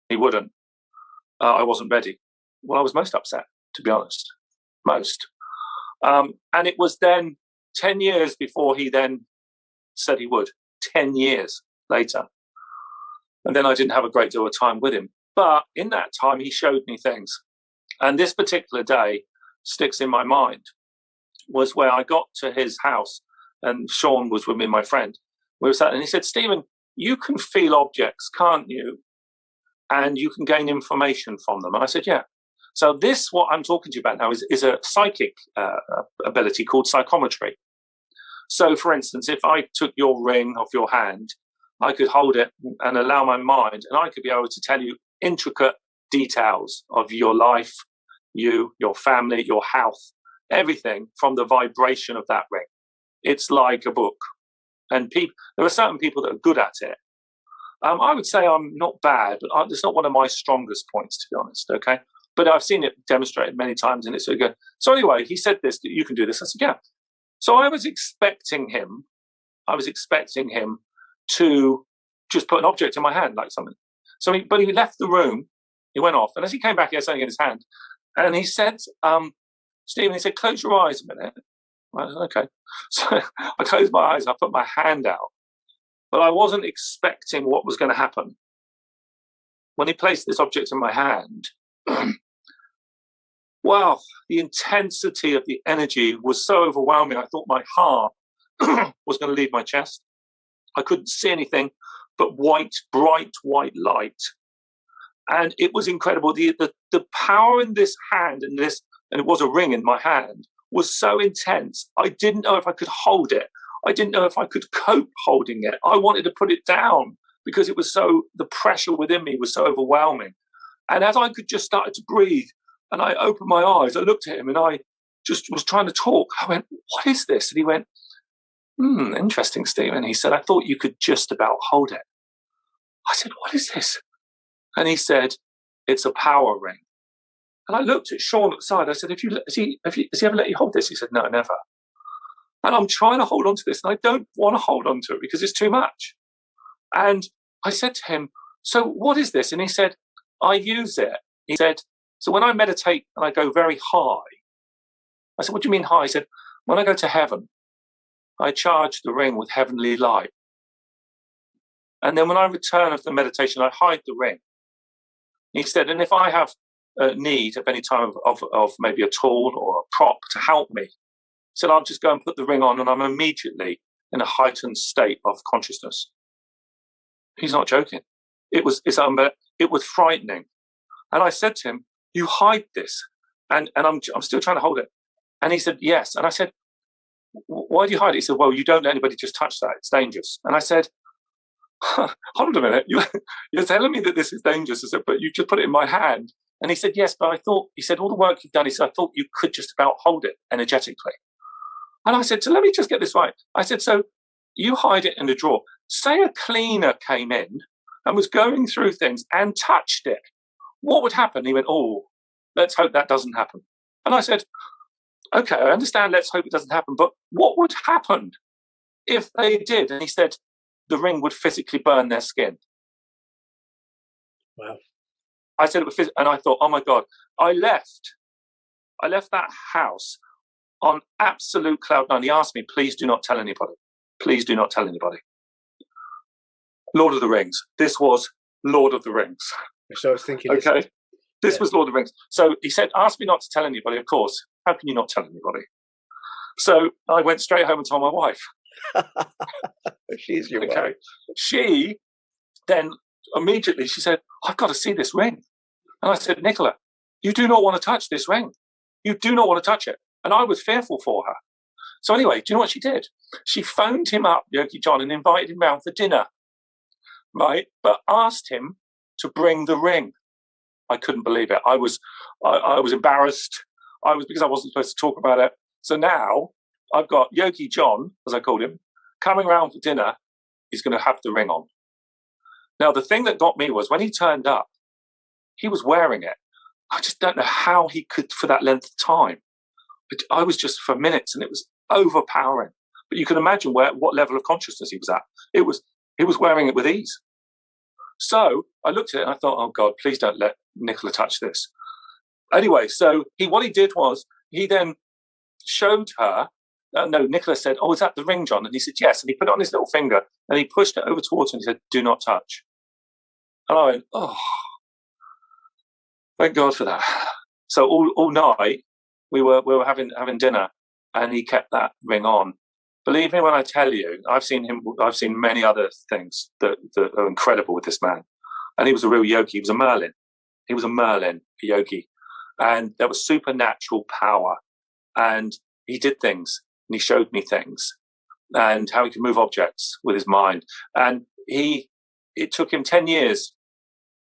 he wouldn't. I wasn't ready. Well, I was most upset, to be honest, most. And it was then 10 years before he then said he would, 10 years later. And then I didn't have a great deal of time with him. But in that time, he showed me things. And this particular day sticks in my mind, was where I got to his house and Sean was with me, my friend. We were sat, and he said, Stephen, you can feel objects, can't you? And you can gain information from them. And I said, yeah. So this, what I'm talking to you about now, is a psychic ability called psychometry. So, for instance, if I took your ring off your hand, I could hold it and allow my mind, and I could be able to tell you intricate details of your life, you, your family, your health, everything from the vibration of that ring. It's like a book. And there are certain people that are good at it. I would say I'm not bad, but it's not one of my strongest points, to be honest, okay? But I've seen it demonstrated many times, and it's so good. So anyway, he said this, you can do this. I said, yeah. So I was expecting him to just put an object in my hand, like something. But he left the room, he went off, and as he came back, he had something in his hand. And he said, Stephen, he said, close your eyes a minute. I said, okay. So I closed my eyes, I put my hand out. But I wasn't expecting what was going to happen. When he placed this object in my hand, wow, the intensity of the energy was so overwhelming. I thought my heart was going to leave my chest. I couldn't see anything but white, bright white light. And it was incredible. The power in this hand, and it was a ring in my hand, was so intense. I didn't know if I could hold it. I didn't know if I could cope holding it. I wanted to put it down because it was the pressure within me was so overwhelming. And as I could just start to breathe and I opened my eyes, I looked at him and I just was trying to talk. I went, what is this? And he went, interesting, Stephen. He said, I thought you could just about hold it. I said, what is this? And he said, it's a power ring. And I looked at Sean at the side. I said, has he ever let you hold this? He said, no, never. And I'm trying to hold on to this, and I don't want to hold on to it because it's too much. And I said to him, so what is this? And he said, I use it. He said, so when I meditate and I go very high, I said, what do you mean high? He said, when I go to heaven, I charge the ring with heavenly light. And then when I return of the meditation, I hide the ring. He said, and if I have a need at any time of maybe a tool or a prop to help me, he said, I'll just go and put the ring on and I'm immediately in a heightened state of consciousness. He's not joking. It was frightening. And I said to him, you hide this. And I'm still trying to hold it. And he said, yes. And I said, why do you hide it? He said, well, you don't let anybody just touch that. It's dangerous. And I said, hold on a minute. You're telling me that this is dangerous. I said, but you just put it in my hand. And he said, yes, but he said, all the work you've done, he said, I thought you could just about hold it energetically. And I said, so let me just get this right. I said, so you hide it in a drawer. Say a cleaner came in and was going through things and touched it. What would happen? He went, oh, let's hope that doesn't happen. And I said, okay, I understand, let's hope it doesn't happen. But what would happen if they did? And he said, the ring would physically burn their skin. Wow. I said it would and I thought, oh my God, I left that house on absolute cloud nine. He asked me, please do not tell anybody. Please do not tell anybody. Lord of the Rings. This was Lord of the Rings. So I was thinking. Okay. This was Lord of the Rings. So he said, ask me not to tell anybody. Of course. How can you not tell anybody? So I went straight home and told my wife. She's your wife. She then immediately, she said, I've got to see this ring. And I said, Nicola, you do not want to touch this ring. You do not want to touch it. And I was fearful for her. So anyway, do you know what she did? She phoned him up, Yogi John, and invited him round for dinner, right? But asked him to bring the ring. I couldn't believe it. I was embarrassed. Because I wasn't supposed to talk about it. So now I've got Yogi John, as I called him, coming round for dinner. He's going to have the ring on. Now, the thing that got me was when he turned up, he was wearing it. I just don't know how he could for that length of time. But I was just for minutes, and it was overpowering. But you can imagine what level of consciousness he was at. He was wearing it with ease. So I looked at it and I thought, oh God, please don't let Nicola touch this. Anyway, so what he did was he then showed her. No, Nicola said, "Oh, is that the ring, John?" And he said, "Yes." And he put it on his little finger and he pushed it over towards her and he said, "Do not touch." And I went, "Oh, thank God for that." So all night we were having dinner, and he kept that ring on. Believe me when I tell you, I've seen many other things that are incredible with this man. And he was a real yogi. He was a Merlin. He was a Merlin, a yogi. And there was supernatural power. And he did things, and he showed me things, and how he could move objects with his mind. And it took him 10 years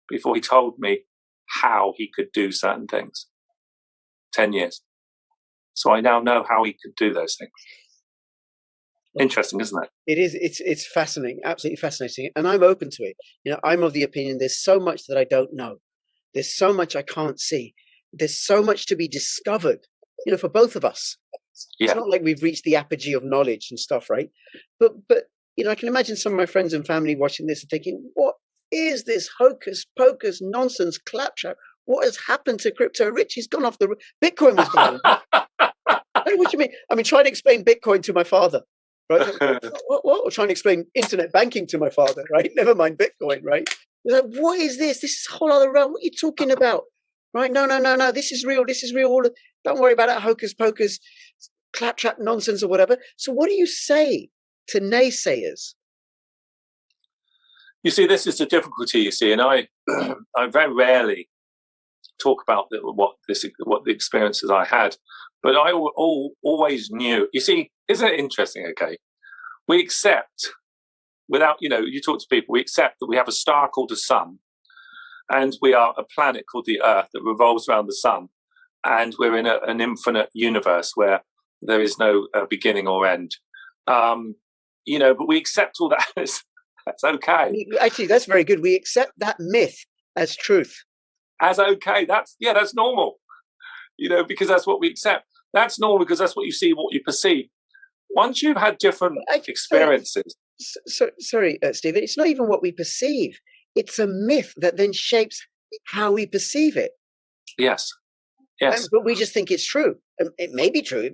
before he told me how he could do certain things. 10 years. So I now know how he could do those things. Interesting, isn't it? It is. It's fascinating, absolutely fascinating, and I'm open to it. You know, I'm of the opinion there's so much that I don't know. There's so much I can't see. There's so much to be discovered. You know, for both of us. Yeah. It's not like we've reached the apogee of knowledge and stuff, right? But you know, I can imagine some of my friends and family watching this and thinking, "What is this hocus pocus nonsense claptrap? What has happened to crypto? Rich, he's gone off the Bitcoin was gone." What do you mean? I mean, trying to explain Bitcoin to my father. Right? What? Trying to explain internet banking to my father, right? Never mind Bitcoin, right? Like, what is this? This is a whole other realm. What are you talking about? Right? No. This is real. This is real. Don't worry about that hocus pocus, claptrap nonsense or whatever. So what do you say to naysayers? You see, this is the difficulty, you see, and I very rarely talk about what the experiences I had, but I always knew. You see, isn't it interesting? Okay, we accept without, you talk to people, we accept that we have a star called the sun, and we are a planet called the Earth that revolves around the sun, and we're in an infinite universe where there is no beginning or end. But we accept all that as that's okay. Actually, that's very good. We accept that myth as truth. As okay, that's normal, because that's what we accept. That's normal because that's what you see, what you perceive. Once you've had different experiences. Sorry, Stephen, it's not even what we perceive. It's a myth that then shapes how we perceive it. Yes. But we just think it's true. It may be true.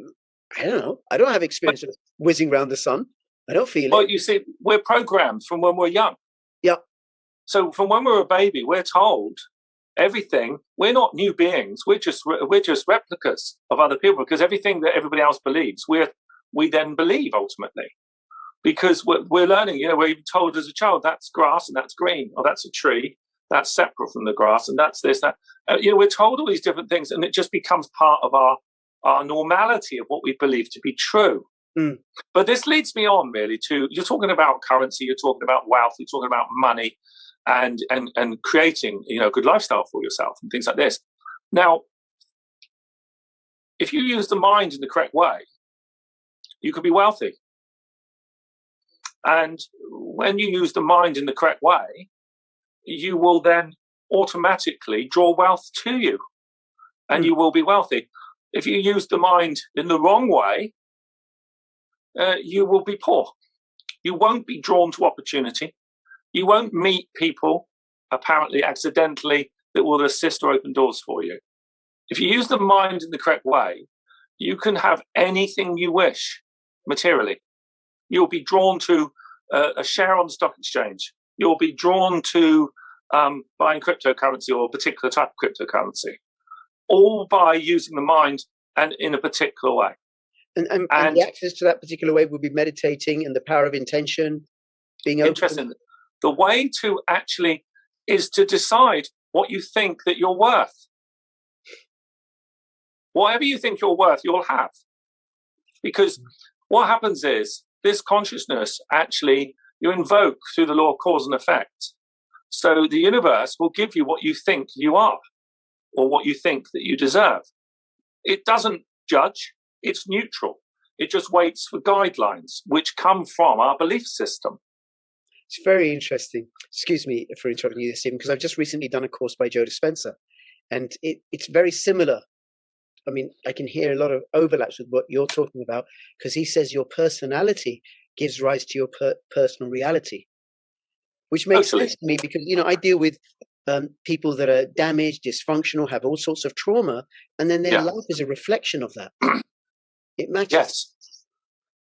I don't know. I don't have experience of whizzing around the sun. I don't feel it. Well, you see, we're programmed from when we're young. Yeah. So from when we're a baby, we're told everything. We're not new beings. We're just replicas of other people, because everything that everybody else believes, we then believe ultimately, because we're learning. We're even told as a child that's grass and that's green, or that's a tree that's separate from the grass, and that's this, that. We're told all these different things, and it just becomes part of our normality of what we believe to be true. Mm. But this leads me on really to, you're talking about currency, you're talking about wealth, you're talking about money, and creating a good lifestyle for yourself and things like this. Now, if you use the mind in the correct way, you could be wealthy. And when you use the mind in the correct way, you will then automatically draw wealth to you, and you will be wealthy. If you use the mind in the wrong way, you will be poor. You won't be drawn to opportunity. You won't meet people, apparently accidentally, that will assist or open doors for you. If you use the mind in the correct way, you can have anything you wish materially. You'll be drawn to a share on the stock exchange. You'll be drawn to buying cryptocurrency or a particular type of cryptocurrency, all by using the mind and in a particular way. And the access to that particular way would be meditating and the power of intention, being open. Interesting. The way to actually is to decide what you think that you're worth. Whatever you think you're worth, you'll have. Because what happens is this consciousness actually you invoke through the law of cause and effect. So the universe will give you what you think you are or what you think that you deserve. It doesn't judge. It's neutral. It just waits for guidelines which come from our belief system. It's very interesting. Excuse me for interrupting you, Stephen, because I've just recently done a course by Joe Dispenza, and it's very similar. I mean, I can hear a lot of overlaps with what you're talking about, because he says your personality gives rise to your personal reality, which makes sense to me because, you know, I deal with people that are damaged, dysfunctional, have all sorts of trauma, and then their life is a reflection of that. It matches. Yes.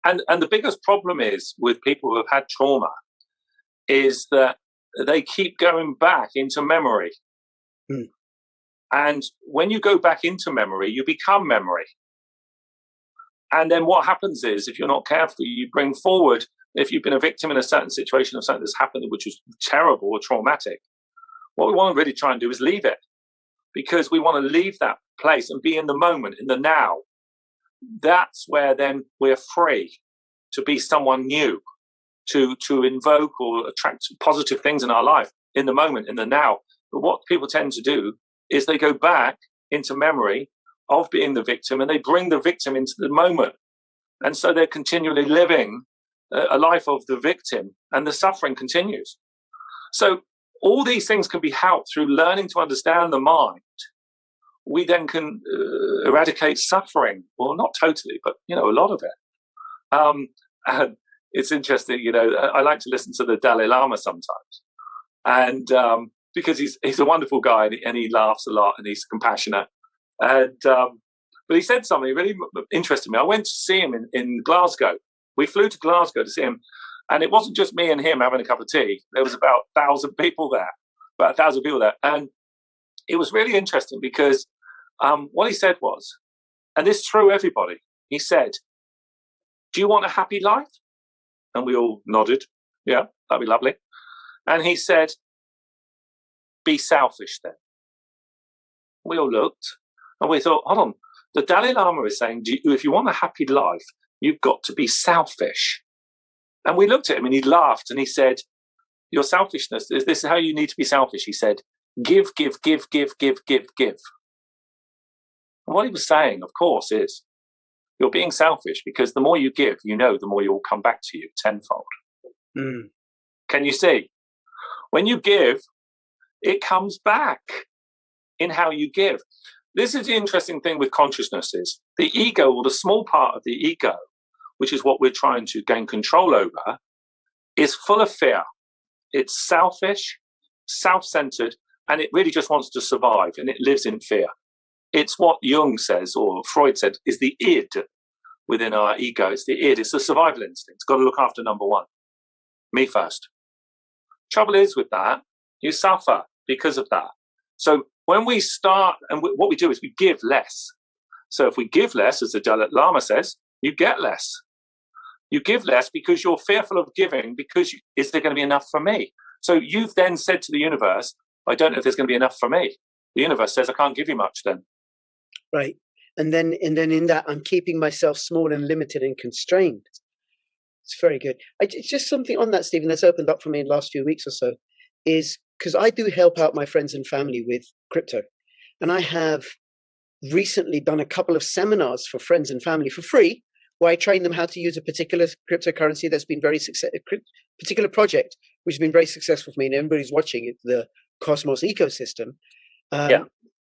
And the biggest problem is with people who have had trauma is that they keep going back into memory. And when you go back into memory, you become memory. And then what happens is, if you're not careful, you bring forward, if you've been a victim in a certain situation of something that's happened, which is terrible or traumatic, what we want to really try and do is leave it. Because we want to leave that place and be in the moment, in the now. That's where then we're free to be someone new, to invoke or attract positive things in our life in the moment, in the now. But what people tend to do is they go back into memory of being the victim and they bring the victim into the moment. And so they're continually living a life of the victim and the suffering continues. So all these things can be helped through learning to understand the mind. We then can eradicate suffering. Well, not totally, but, you know, a lot of it. And it's interesting, you know, I like to listen to the Dalai Lama sometimes. And because he's a wonderful guy and he laughs a lot and he's compassionate. And but he said something really interested me. I went to see him in Glasgow. We flew to Glasgow to see him. And it wasn't just me and him having a cup of tea. There was about 1,000 people there, And it was really interesting because what he said was, and this threw everybody, he said, "Do you want a happy life?" And we all nodded. Yeah, that'd be lovely. And he said, "Be selfish then." We all looked and we thought, hold on, the Dalai Lama is saying, if you want a happy life, you've got to be selfish. And we looked at him and he laughed and he said, your selfishness, this is how you need to be selfish. He said, give, give, give, give, give, give, give. And what he was saying, of course, is you're being selfish because the more you give, you know, the more it will come back to you tenfold. Can you see? When you give, it comes back in how you give. This is the interesting thing with consciousness is the ego, or the small part of the ego, which is what we're trying to gain control over, is full of fear. It's selfish, self-centered, and it really just wants to survive, and it lives in fear. It's what Jung says, or Freud said, is the id within our ego. It's the id. It's the survival instinct. It's got to look after number one. Me first. Trouble is with that, you suffer because of that. So when we start, and what we do is we give less. So if we give less, as the Dalai Lama says, you get less. You give less because you're fearful of giving because is there going to be enough for me? So you've then said to the universe, I don't know if there's going to be enough for me. The universe says, I can't give you much then. Right. And then in that, I'm keeping myself small and limited and constrained. It's very good. It's just something on that, Stephen, that's opened up for me in the last few weeks or so, is because I do help out my friends and family with crypto. And I have recently done a couple of seminars for friends and family for free, where I train them how to use a particular cryptocurrency that's been very successful, particular project, which has been very successful for me. And everybody's watching it, the Cosmos ecosystem.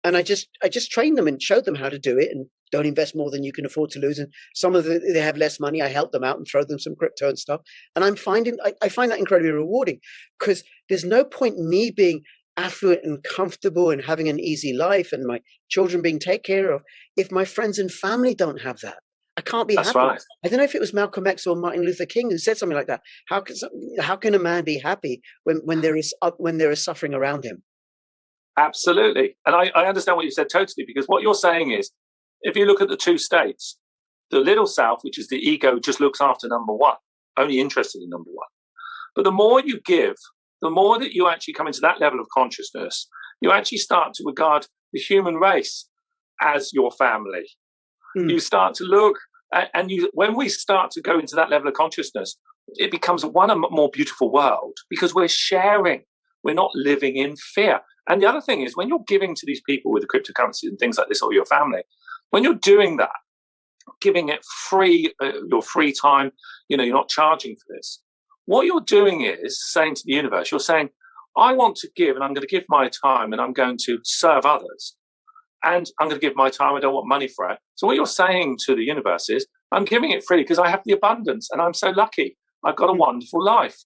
And I just train them and showed them how to do it, and don't invest more than you can afford to lose. And some of they have less money. I help them out and throw them some crypto and stuff. And I find that incredibly rewarding, because there's no point in me being affluent and comfortable and having an easy life and my children being taken care of if my friends and family don't have that. I can't be happy. Right. I don't know if it was Malcolm X or Martin Luther King who said something like that. How can a man be happy when there is suffering around him? Absolutely. And I understand what you said totally, because what you're saying is, if you look at the two states, the little self, which is the ego, just looks after number one, only interested in number one. But the more you give, the more that you actually come into that level of consciousness, you actually start to regard the human race as your family. You start to look, and when we start to go into that level of consciousness, it becomes a more beautiful world, because we're sharing. We're not living in fear. And the other thing is, when you're giving to these people with the cryptocurrencies and things like this, or your family, when you're doing that, giving it free, your free time, you're not charging for this. What you're doing is saying to the universe, you're saying, I want to give, and I'm going to give my time, and I'm going to serve others. And I'm going to give my time. I don't want money for it. So what you're saying to the universe is, I'm giving it free because I have the abundance, and I'm so lucky. I've got a wonderful life.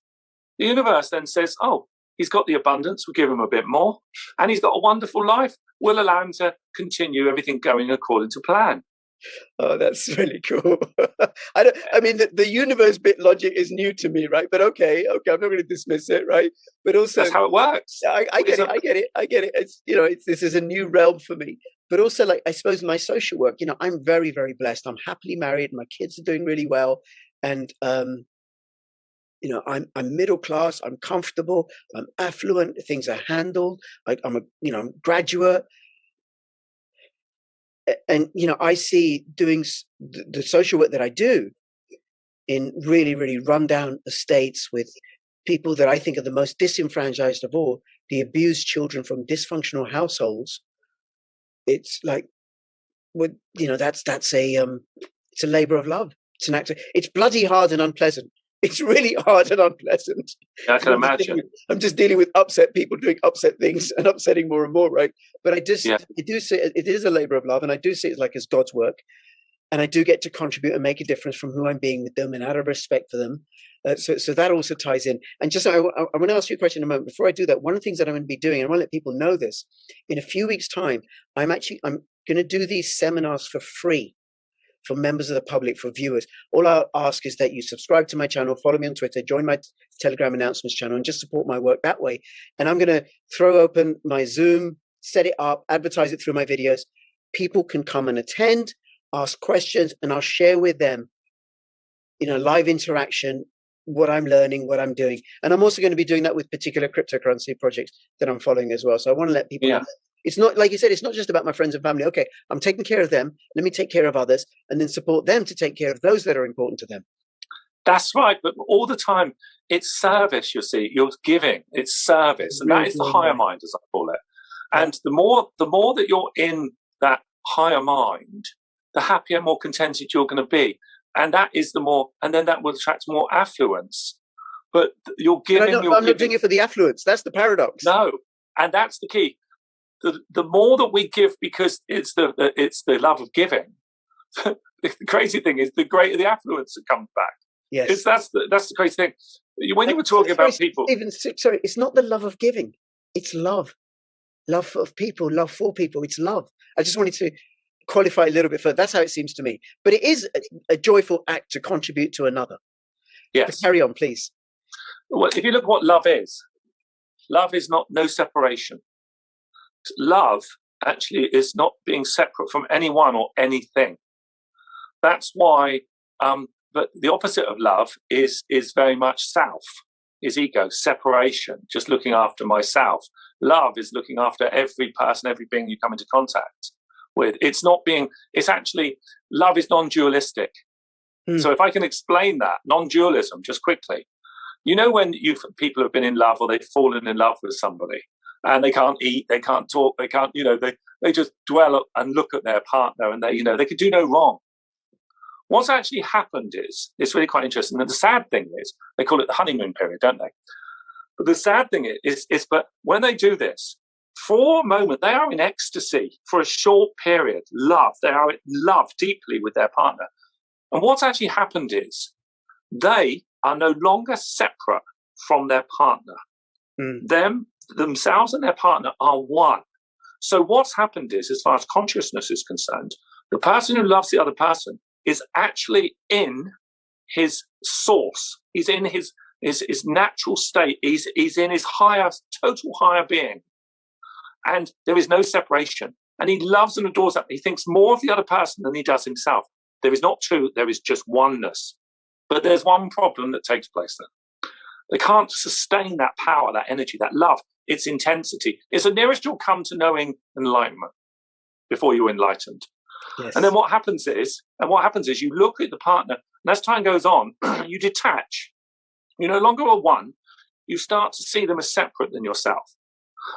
The universe then says, oh, he's got the abundance. We'll give him a bit more. And he's got a wonderful life. We'll allow him to continue everything going according to plan. Oh, that's really cool. The universe bit logic is new to me, right? But okay, I'm not going to dismiss it, right? But also, that's how it works. I get it. It's this is a new realm for me. But also, like, I suppose my social work, I'm very, very blessed. I'm happily married. My kids are doing really well, and I'm middle class. I'm comfortable. I'm affluent. Things are handled. I'm a graduate. And I see doing the social work that I do in really, really rundown estates with people that I think are the most disenfranchised of all, the abused children from dysfunctional households. It's like, that's it's a labor of love. It's an act. It's bloody hard and unpleasant. It's really hard and unpleasant. I can imagine. I'm just dealing with upset people doing upset things and upsetting more and more, right? But I do see it is a labor of love, and I do see it like as God's work, and I do get to contribute and make a difference from who I'm being with them and out of respect for them. So that also ties in. And just I want to ask you a question in a moment. Before I do that, one of the things that I'm going to be doing, and I want to let people know this, in a few weeks' time, I'm going to do these seminars for free for members of the public, for viewers. All I'll ask is that you subscribe to my channel, follow me on Twitter, join my Telegram announcements channel, and just support my work that way. And I'm going to throw open my Zoom, set it up, advertise it through my videos. People can come and attend, ask questions, and I'll share with them, live interaction, what I'm learning, what I'm doing. And I'm also going to be doing that with particular cryptocurrency projects that I'm following as well. So I want to let people know. It's not, like you said, it's not just about my friends and family. Okay, I'm taking care of them. Let me take care of others, and then support them to take care of those that are important to them. That's right. But all the time, it's service, you see. You're giving. It's service. And that is the higher mind, as I call it. And the more that you're in that higher mind, the happier, more contented you're going to be. And that is and then that will attract more affluence. But you're giving. I'm not doing it for the affluence. That's the paradox. No. And that's the key. The more that we give, because it's the love of giving. The crazy thing is, the greater the affluence that comes back. Yes, that's the crazy thing. When you were talking about people, sorry, it's not the love of giving; it's love of people, love for people. It's love. I just wanted to qualify a little bit further. That's how it seems to me. But it is a joyful act to contribute to another. Yes, but carry on, please. Well, if you look at what love is no separation. Love actually is not being separate from anyone or anything. That's why, but the opposite of love is very much self, is ego, separation, just looking after myself. Love is looking after every person, every being you come into contact with. It's actually, love is non-dualistic. So if I can explain that, non-dualism, just quickly, when people have been in love, or they've fallen in love with somebody, and they can't eat, they can't talk, they can't, they just dwell and look at their partner, and they could do no wrong. What's actually happened is, it's really quite interesting. And the sad thing is, they call it the honeymoon period, don't they? But the sad thing is, but when they do this, for a moment, they are in ecstasy for a short period, love. They are in love deeply with their partner. And what's actually happened is, they are no longer separate from their partner. Themselves and their partner are one. So what's happened is, as far as consciousness is concerned, the person who loves the other person is actually in his source. He's in his natural state. He's in his total higher being. And there is no separation. And he loves and adores that. He thinks more of the other person than he does himself. There is not two, there is just oneness. But there's one problem that takes place then. They can't sustain that power, that energy, that love, its intensity. It's the nearest you'll come to knowing enlightenment before you're enlightened. Yes. And then what happens is you look at the partner, and as time goes on, you detach. You're no longer a one. You start to see them as separate than yourself.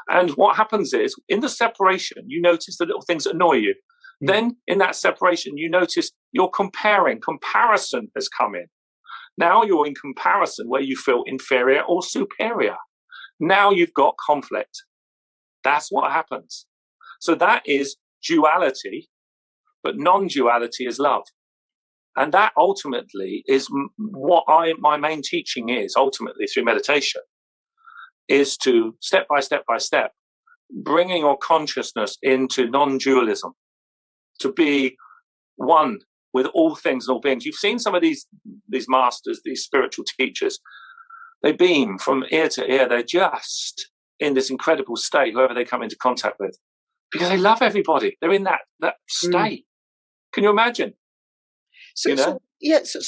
And what happens is, in the separation, you notice the little things that annoy you. Then in that separation, you notice you're comparing. Comparison has come in. Now you're in comparison where you feel inferior or superior. Now you've got conflict. That's what happens. So that is duality, but non-duality is love. And that ultimately is what my main teaching is, ultimately through meditation, is to step by step, bringing your consciousness into non-dualism, to be one with all things and all beings. You've seen some of these masters, these spiritual teachers, they beam from ear to ear. They're just in this incredible state, whoever they come into contact with, because they love everybody. They're in that state. Can you imagine? So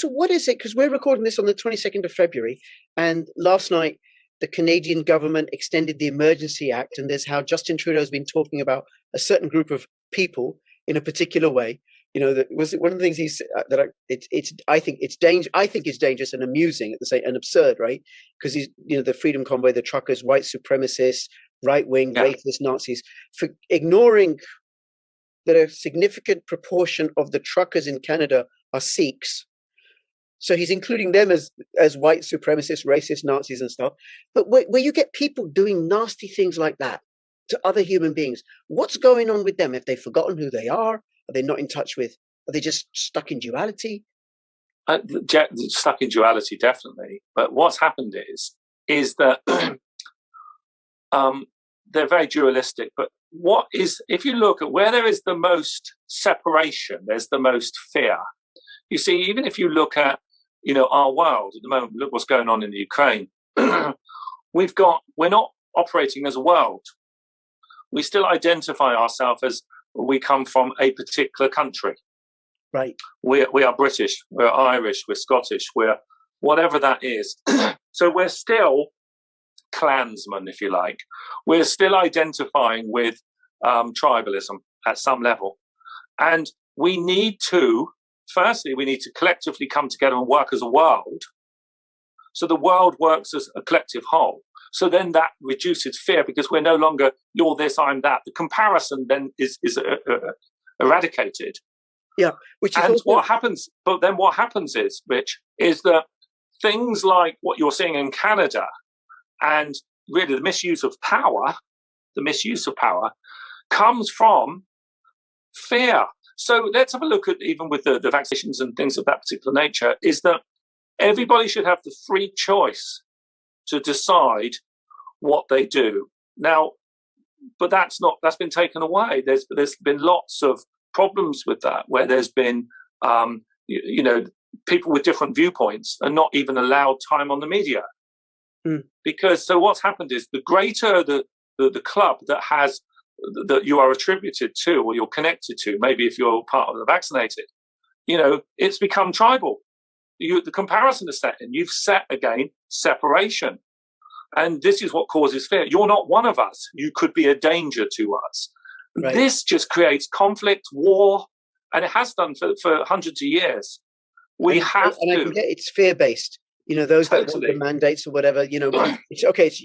what is it? Because we're recording this on the 22nd of February, and last night the Canadian government extended the Emergency Act, and there's how Justin Trudeau's been talking about a certain group of people in a particular way. That was one of the things he said I think it's dangerous and amusing at the same and absurd, right? Because he's the Freedom Convoy, the truckers, white supremacists, right wing, racist Nazis, for ignoring that a significant proportion of the truckers in Canada are Sikhs. So he's including them as white supremacists, racist Nazis and stuff. But where you get people doing nasty things like that to other human beings, what's going on with them? Have they forgotten who they are? Are they not in touch with? Are they just stuck in duality? Stuck in duality, definitely. But what's happened is that they're very dualistic. But if you look at where there is the most separation, there's the most fear. You see, even if you look at our world at the moment, look what's going on in the Ukraine. We're not operating as a world. We still identify ourselves as we come from a particular country. Right. We are British, we're Irish, we're Scottish, we're whatever that is. So we're still clansmen, if you like. We're still identifying with tribalism at some level. And we need to collectively come together and work as a world. So the world works as a collective whole. So then that reduces fear, because we're no longer you're this, I'm that. The comparison then is eradicated. Yeah, which is what happens is, Rich, is that things like what you're seeing in Canada and really the misuse of power comes from fear. So let's have a look at, even with the vaccinations and things of that particular nature, is that everybody should have the free choice to decide what they do. Now, but that's been taken away. There's been lots of problems with that, where there's been people with different viewpoints are not even allowed time on the media. Because so what's happened is, the greater the club that you are attributed to or you're connected to, maybe if you're part of the vaccinated, it's become tribal. The comparison is set in. You've set again separation. And this is what causes fear. You're not one of us. You could be a danger to us. Right. This just creates conflict, war, and it has done for hundreds of years. I can get it's fear-based. Those that want the mandates or whatever. It's okay. It's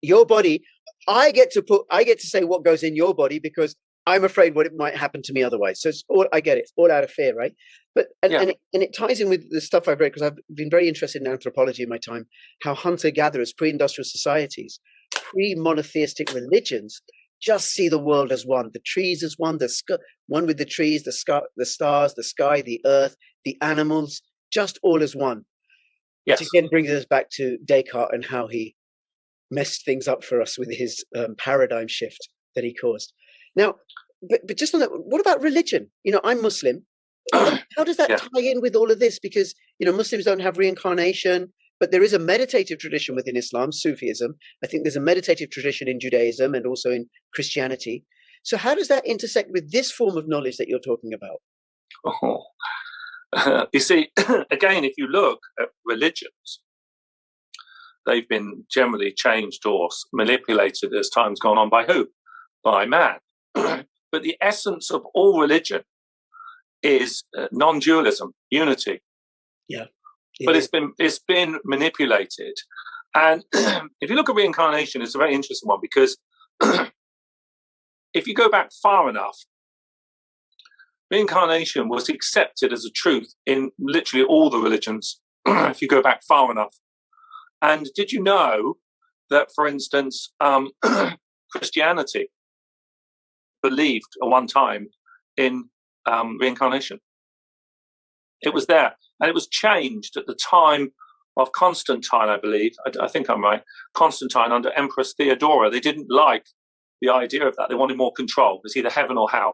your body. I get to say what goes in your body because I'm afraid what it might happen to me otherwise. So I get it. It's all out of fear, right? But and it ties in with the stuff I've read, because I've been very interested in anthropology in my time. How hunter-gatherers, pre-industrial societies, pre-monotheistic religions just see the world as one. The trees as one. One with the trees, the stars, the sky, the earth, the animals, just all as one. Yes. Which again brings us back to Descartes and how he messed things up for us with his paradigm shift that he caused. Now, but just on that, what about religion? I'm Muslim. How does that tie in with all of this? Because, Muslims don't have reincarnation, but there is a meditative tradition within Islam, Sufism. I think there's a meditative tradition in Judaism and also in Christianity. So how does that intersect with this form of knowledge that you're talking about? You see, again, if you look at religions, they've been generally changed or manipulated as time's gone on by who? By man. But the essence of all religion is non-dualism, unity. Yeah. But it's been manipulated. And if you look at reincarnation, it's a very interesting one, because if you go back far enough, reincarnation was accepted as a truth in literally all the religions, if you go back far enough. And did you know that, for instance, Christianity believed at one time in reincarnation? It was there. And it was changed at the time of Constantine, I believe. I think I'm right. Constantine under Empress Theodora. They didn't like the idea of that. They wanted more control. It's either heaven or hell.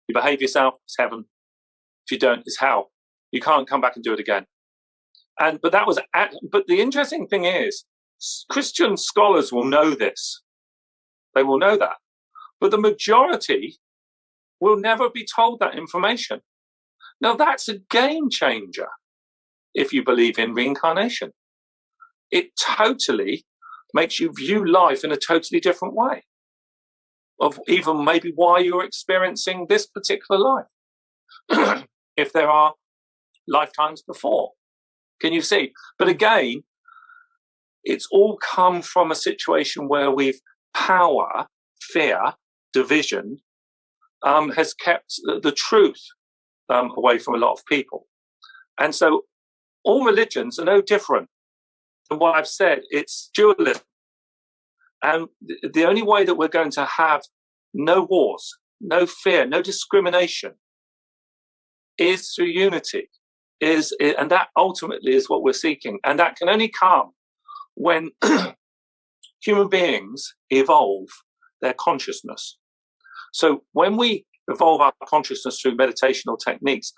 You behave yourself, it's heaven. If you don't, it's hell. You can't come back and do it again. But the interesting thing is, Christian scholars will know this. They will know that. But the majority will never be told that information. Now, that's a game changer if you believe in reincarnation. It totally makes you view life in a totally different way, of even maybe why you're experiencing this particular life, if there are lifetimes before. Can you see? But again, it's all come from a situation where power, fear, division has kept the truth away from a lot of people. And so all religions are no different than what I've said. It's dualism. And the only way that we're going to have no wars, no fear, no discrimination is through unity. And that ultimately is what we're seeking. And that can only come when human beings evolve their consciousness. So when we evolve our consciousness through meditational techniques,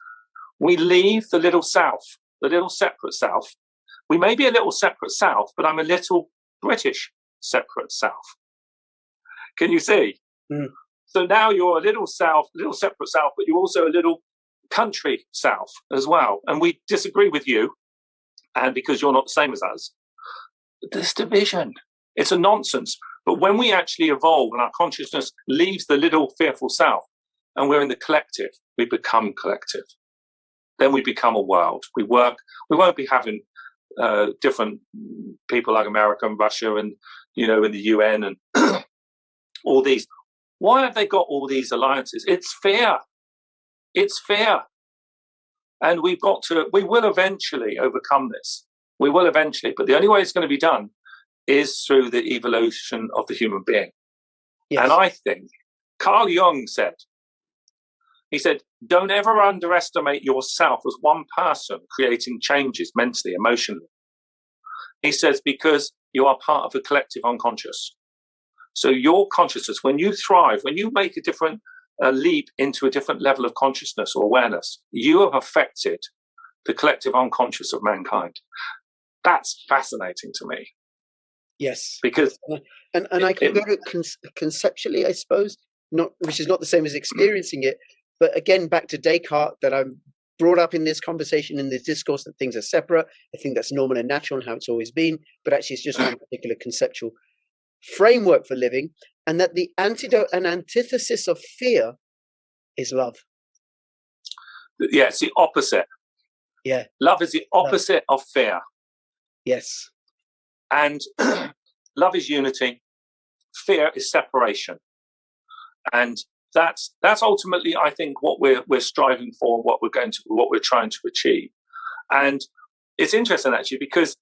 we leave the little self, the little separate self. We may be a little separate self, but I'm a little British separate self. Can you see? Mm. So now you're a little separate self, but you're also a little country self as well. And we disagree with you, and because you're not the same as us, this division, it's a nonsense. But when we actually evolve and our consciousness leaves the little fearful self and we're in the collective, we become collective. Then we become a world. We won't be having different people like America and Russia and, in the UN and all these. Why have they got all these alliances? It's fear. It's fear. And we will eventually overcome this. We will eventually, but the only way it's going to be done is through the evolution of the human being. Yes. And I think Carl Jung said, don't ever underestimate yourself as one person creating changes mentally, emotionally. He says, because you are part of a collective unconscious. So your consciousness, when you thrive, when you make a different leap into a different level of consciousness or awareness, you have affected the collective unconscious of mankind. That's fascinating to me. Yes, because and I can go to conceptually, I suppose, which is not the same as experiencing it. But again, back to Descartes, that I'm brought up in this conversation, in this discourse, that things are separate. I think that's normal and natural and how it's always been. But actually, it's just one particular conceptual framework for living, and that the antidote and antithesis of fear is love. Yeah, it's the opposite. Yeah, love is the opposite of fear. Yes. And love is unity. Fear is separation. And that's ultimately, I think, what we're striving for, what we're trying to achieve. And it's interesting, actually, because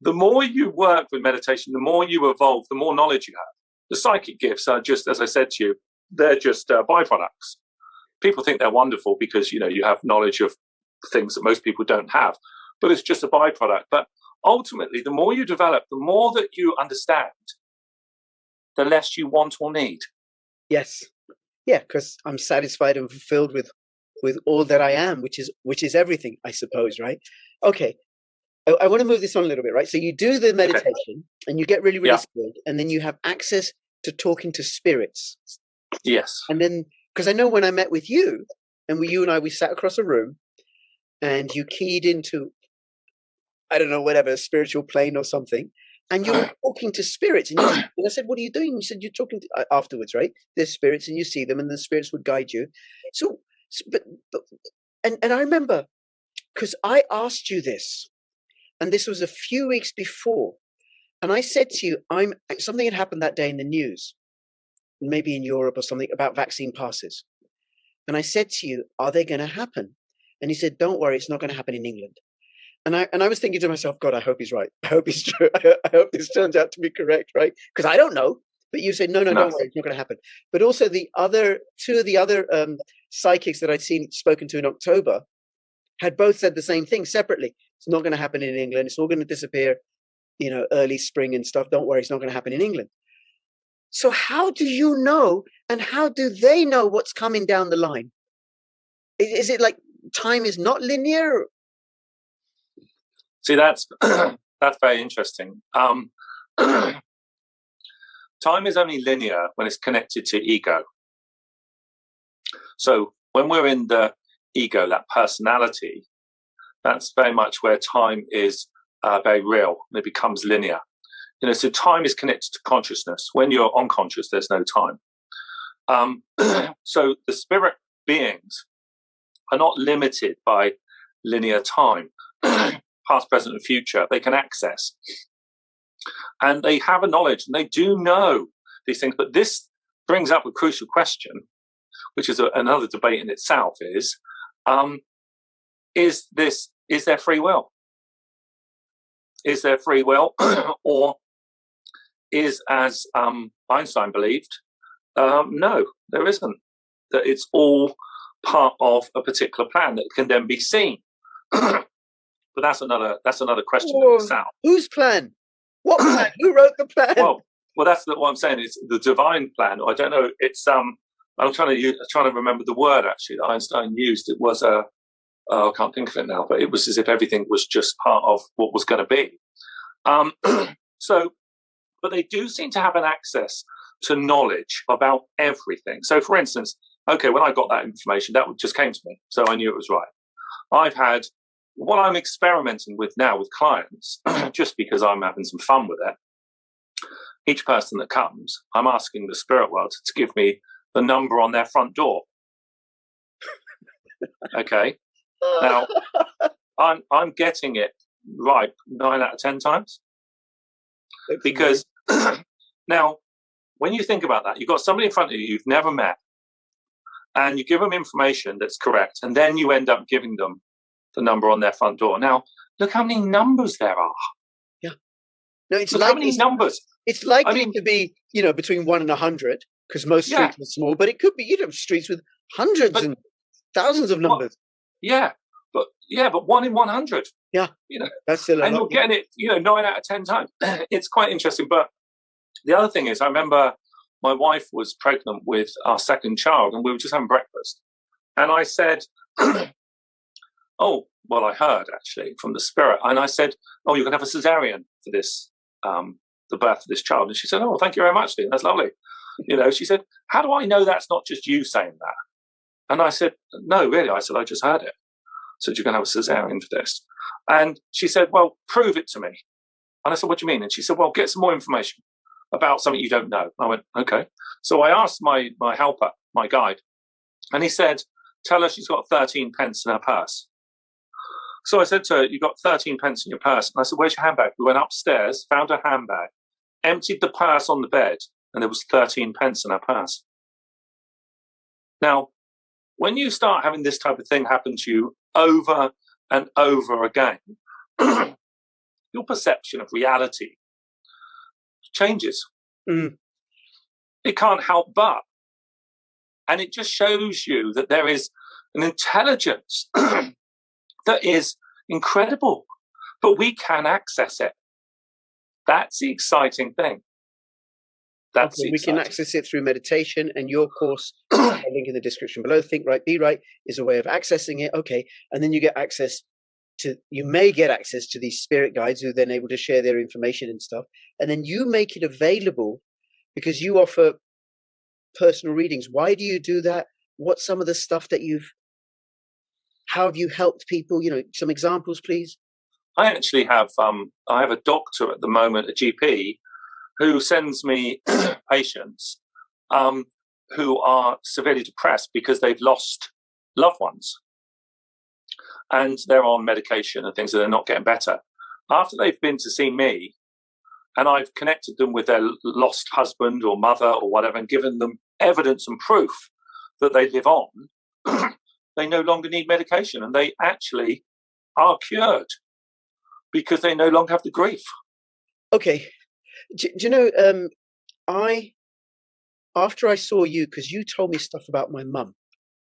the more you work with meditation, the more you evolve, the more knowledge you have. The psychic gifts are just, as I said to you, they're just byproducts. People think they're wonderful because, you have knowledge of things that most people don't have, but it's just a byproduct. But ultimately, the more you develop, the more that you understand, the less you want or need. Yes. Yeah, because I'm satisfied and fulfilled with all that I am, which is everything, I suppose, right? Okay. I want to move this on a little bit, right? So you do the meditation and you get really, really skilled, and then you have access to talking to spirits. Yes. And then, because I know when I met with you, and you and I, we sat across a room, and you keyed into I don't know, whatever, spiritual plane or something, and you're talking to spirits. And I said, what are you doing? You said, you're talking to, afterwards, right? There's spirits and you see them and the spirits would guide you. But and I remember, because I asked you this, and this was a few weeks before, and I said to you, something had happened that day in the news, maybe in Europe or something, about vaccine passes. And I said to you, are they going to happen? And you said, don't worry, it's not going to happen in England. And I was thinking to myself, God, I hope he's right. I hope he's true. I hope this turns out to be correct, right? Because I don't know. But you said, no, don't worry, it's not going to happen. But also two of the other psychics that I'd spoken to in October had both said the same thing separately. It's not going to happen in England. It's all going to disappear, early spring and stuff. Don't worry, it's not going to happen in England. So how do you know, and how do they know what's coming down the line? Is it like time is not linear? See, that's very interesting. Time is only linear when it's connected to ego. So when we're in the ego, that personality, that's very much where time is very real. It becomes linear. So time is connected to consciousness. When you're unconscious, there's no time. So the spirit beings are not limited by linear time. Past, present, and future, they can access. And they have a knowledge, and they do know these things. But this brings up a crucial question, which is another debate in itself, is there free will? Is there free will? Or is, as Einstein believed, no, there isn't. That it's all part of a particular plan that can then be seen. But that's another question in itself. Whose plan? What plan? Who wrote the plan? Well, that's what I'm saying. It's the divine plan. I don't know. It's I'm trying to remember the word actually that Einstein used. It was I can't think of it now, but it was as if everything was just part of what was going to be. But they do seem to have an access to knowledge about everything. So, for instance, okay, when I got that information, that just came to me, so I knew it was right. I've had what I'm experimenting with now with clients, just because I'm having some fun with it. Each person that comes, I'm asking the spirit world to give me the number on their front door. Okay. Now, I'm getting it right 9 out of 10 times. Because now, when you think about that, you've got somebody in front of you you've never met, and you give them information that's correct, and then you end up giving them the number on their front door. Now, look how many numbers there are. Yeah. No, it's look how many numbers. It's likely to be, between 1 and 100, because most streets are small, but it could be, streets with hundreds and thousands of numbers. But 1 in 100. Yeah. That's still a lot. And you're getting it, 9 out of 10 times. It's quite interesting. But the other thing is, I remember my wife was pregnant with our second child, and we were just having breakfast. And I said, I heard actually from the spirit. And I said, you're going to have a cesarean for this, the birth of this child. And she said, thank you very much, Dean. That's lovely. She said, how do I know that's not just you saying that? And I said, no, really. I said, I just heard it. I said, you're going to have a cesarean for this. And she said, well, prove it to me. And I said, what do you mean? And she said, well, get some more information about something you don't know. I went, okay. So I asked my helper, my guide, and he said, tell her she's got 13 pence in her purse. So I said to her, you got 13 pence in your purse. And I said, where's your handbag? We went upstairs, found her handbag, emptied the purse on the bed, and there was 13 pence in her purse. Now, when you start having this type of thing happen to you over and over again, your perception of reality changes. Mm. It can't help but. And it just shows you that there is an intelligence that is incredible, but we can access it. That's the exciting thing. We can access it through meditation, and your course, a link in the description below. Think Right, Be Right is a way of accessing it. Okay, and then you may get access to these spirit guides who are then able to share their information and stuff, and then you make it available because you offer personal readings. Why do you do that? What's some of the stuff that how have you helped people? Some examples, please. I actually have I have a doctor at the moment, a GP, who sends me patients who are severely depressed because they've lost loved ones, and they're on medication and things, and they're not getting better. After they've been to see me, and I've connected them with their lost husband or mother or whatever, and given them evidence and proof that they live on, they no longer need medication, and they actually are cured because they no longer have the grief. Okay. Do you know, after I saw you, because you told me stuff about my mum.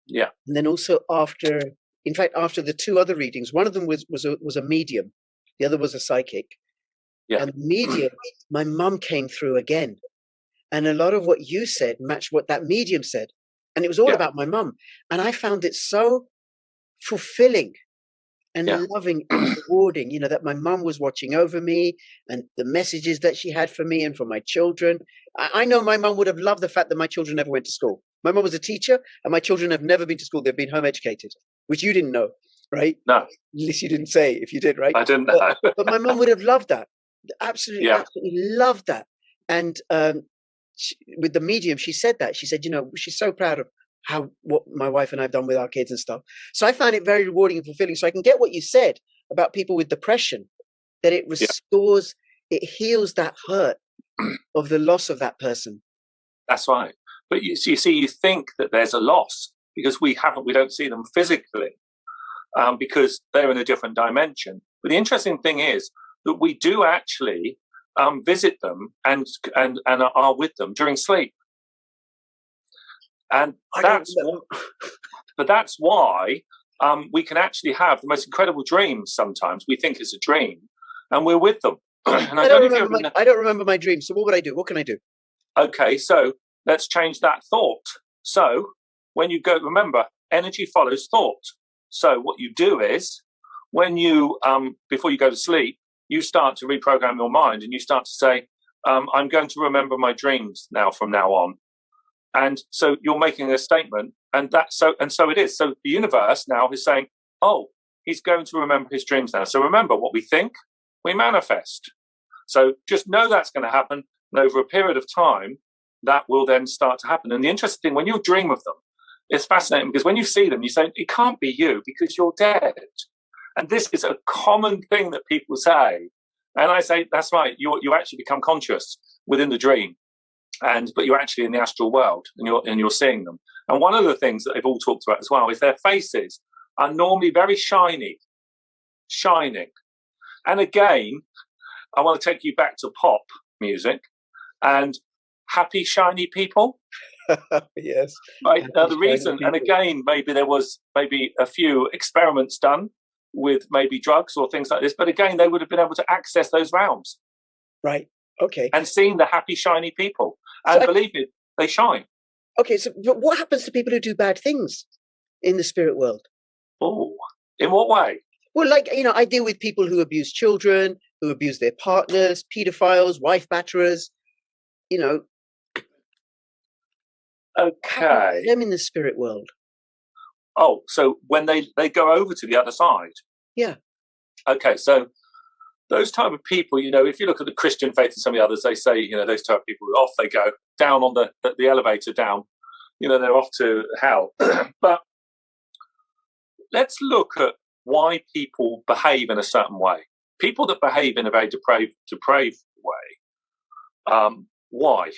Yeah. And then also after the two other readings, one of them was a medium, the other was a psychic. Yeah. And the medium, my mum came through again. And a lot of what you said matched what that medium said. And it was all about my mum. And I found it so fulfilling and loving and rewarding, you know, that my mum was watching over me and the messages that she had for me and for my children. I know my mum would have loved the fact that my children never went to school. My mum was a teacher and my children have never been to school. They've been home educated, which you didn't know, right? No. At least you didn't say if you did, right? I didn't know. But my mum would have loved that. Absolutely loved that. And with the medium, she said that. She said, you know, she's so proud of what my wife and I have done with our kids and stuff. So I found it very rewarding and fulfilling. So I can get what you said about people with depression, that it restores, it heals that hurt of the loss of that person. That's right. But you see, you think that there's a loss because we don't see them physically because they're in a different dimension. But the interesting thing is that we do actually visit them and are with them during sleep. And that's why we can actually have the most incredible dreams sometimes. We think it's a dream, and we're with them. And I don't remember my dreams. So what would I do? What can I do? Okay, so let's change that thought. So when you go, remember, energy follows thought. So what you do is, when you before you go to sleep, you start to reprogram your mind, and you start to say, "I'm going to remember my dreams now from now on." And so you're making a statement, and so it is. So the universe now is saying, "Oh, he's going to remember his dreams now." So remember, what we think, we manifest. So just know that's going to happen, and over a period of time, that will then start to happen. And the interesting thing, when you dream of them, it's fascinating because when you see them, you say, "It can't be you because you're dead." And this is a common thing that people say. And I say, that's right. You actually become conscious within the dream. But you're actually in the astral world, and you're seeing them. And one of the things that they've all talked about as well is their faces are normally very shining. And again, I want to take you back to pop music and happy, shiny people. Yes. Right. Now the reason, and again, maybe there was a few experiments done with maybe drugs or things like this, but again, they would have been able to access those realms. Right. Okay. And seeing the happy, shiny people. And believe me, they shine. Okay, so what happens to people who do bad things in the spirit world? Oh, in what way? Well, like, you know, I deal with people who abuse children, who abuse their partners, pedophiles, wife batterers, you know. Okay. Them in the spirit world. Oh, so when they go over to the other side? Yeah. Okay, so those type of people, you know, if you look at the Christian faith and some of the others, they say, you know, those type of people, off they go, down on the elevator down, you know, they're off to hell. But let's look at why people behave in a certain way. People that behave in a very depraved way, why?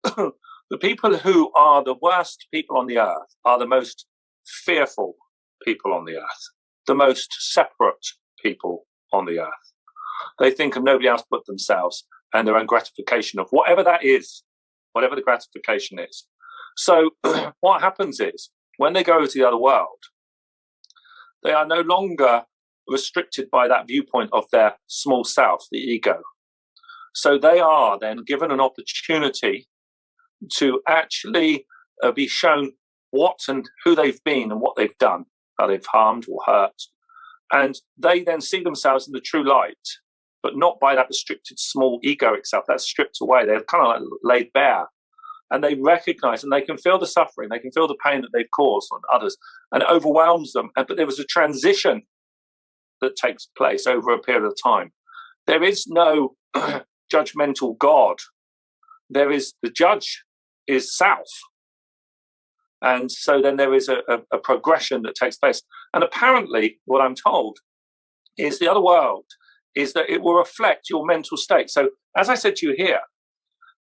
The people who are the worst people on the earth are the most fearful people on the earth, the most separate people on the earth. They think of nobody else but themselves and their own gratification of whatever that is, whatever the gratification is. So what happens is, when they go to the other world, they are no longer restricted by that viewpoint of their small self, the ego. So they are then given an opportunity to actually be shown what and who they've been and what they've done, how they've harmed or hurt. And they then see themselves in the true light, but not by that restricted small egoic self. That's stripped away. They're kind of like laid bare. And they recognize and they can feel the suffering. They can feel the pain that they've caused on others, and it overwhelms them. But there was a transition that takes place over a period of time. There is no judgmental God. There is, the judge is self. And so then there is a progression that takes place. And apparently, what I'm told is the other world is that it will reflect your mental state. So as I said to you here,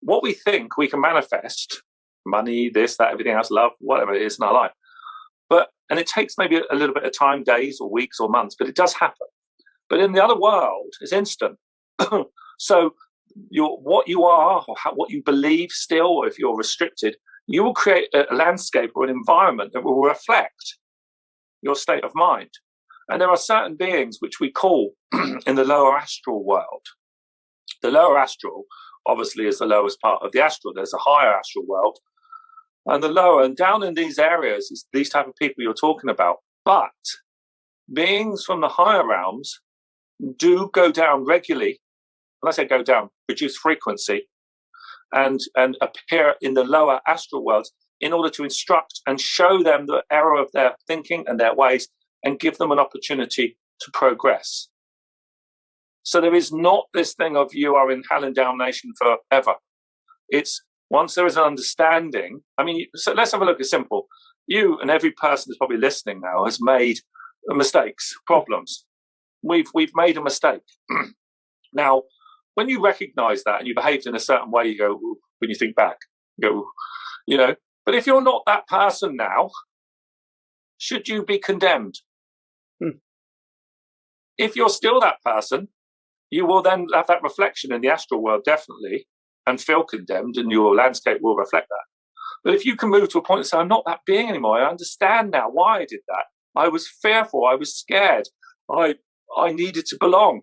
what we think we can manifest, money, this, that, everything else, love, whatever it is in our life. And it takes maybe a little bit of time, days or weeks or months, but it does happen. But in the other world, it's instant. So what you are, or what you believe still, or if you're restricted, you will create a landscape or an environment that will reflect your state of mind. And there are certain beings which we call in the lower astral world. The lower astral, obviously, is the lowest part of the astral. There's a higher astral world. And the lower, and down in these areas, is these type of people you're talking about. But beings from the higher realms do go down regularly. When I say go down, reduce frequency, and appear in the lower astral worlds in order to instruct and show them the error of their thinking and their ways, and give them an opportunity to progress. So there is not this thing of you are in hell and damnation forever. It's once there is an understanding. I mean, so let's have a look at simple. You and every person that's probably listening now has made mistakes, problems. We've made a mistake. Now, when you recognize that and you behaved in a certain way, you go, when you think back, you go, you know, but if you're not that person now, should you be condemned? If you're still that person, you will then have that reflection in the astral world, definitely, and feel condemned, and your landscape will reflect that. But if you can move to a point and say, I'm not that being anymore, I understand now why I did that. I was fearful, I was scared, I needed to belong,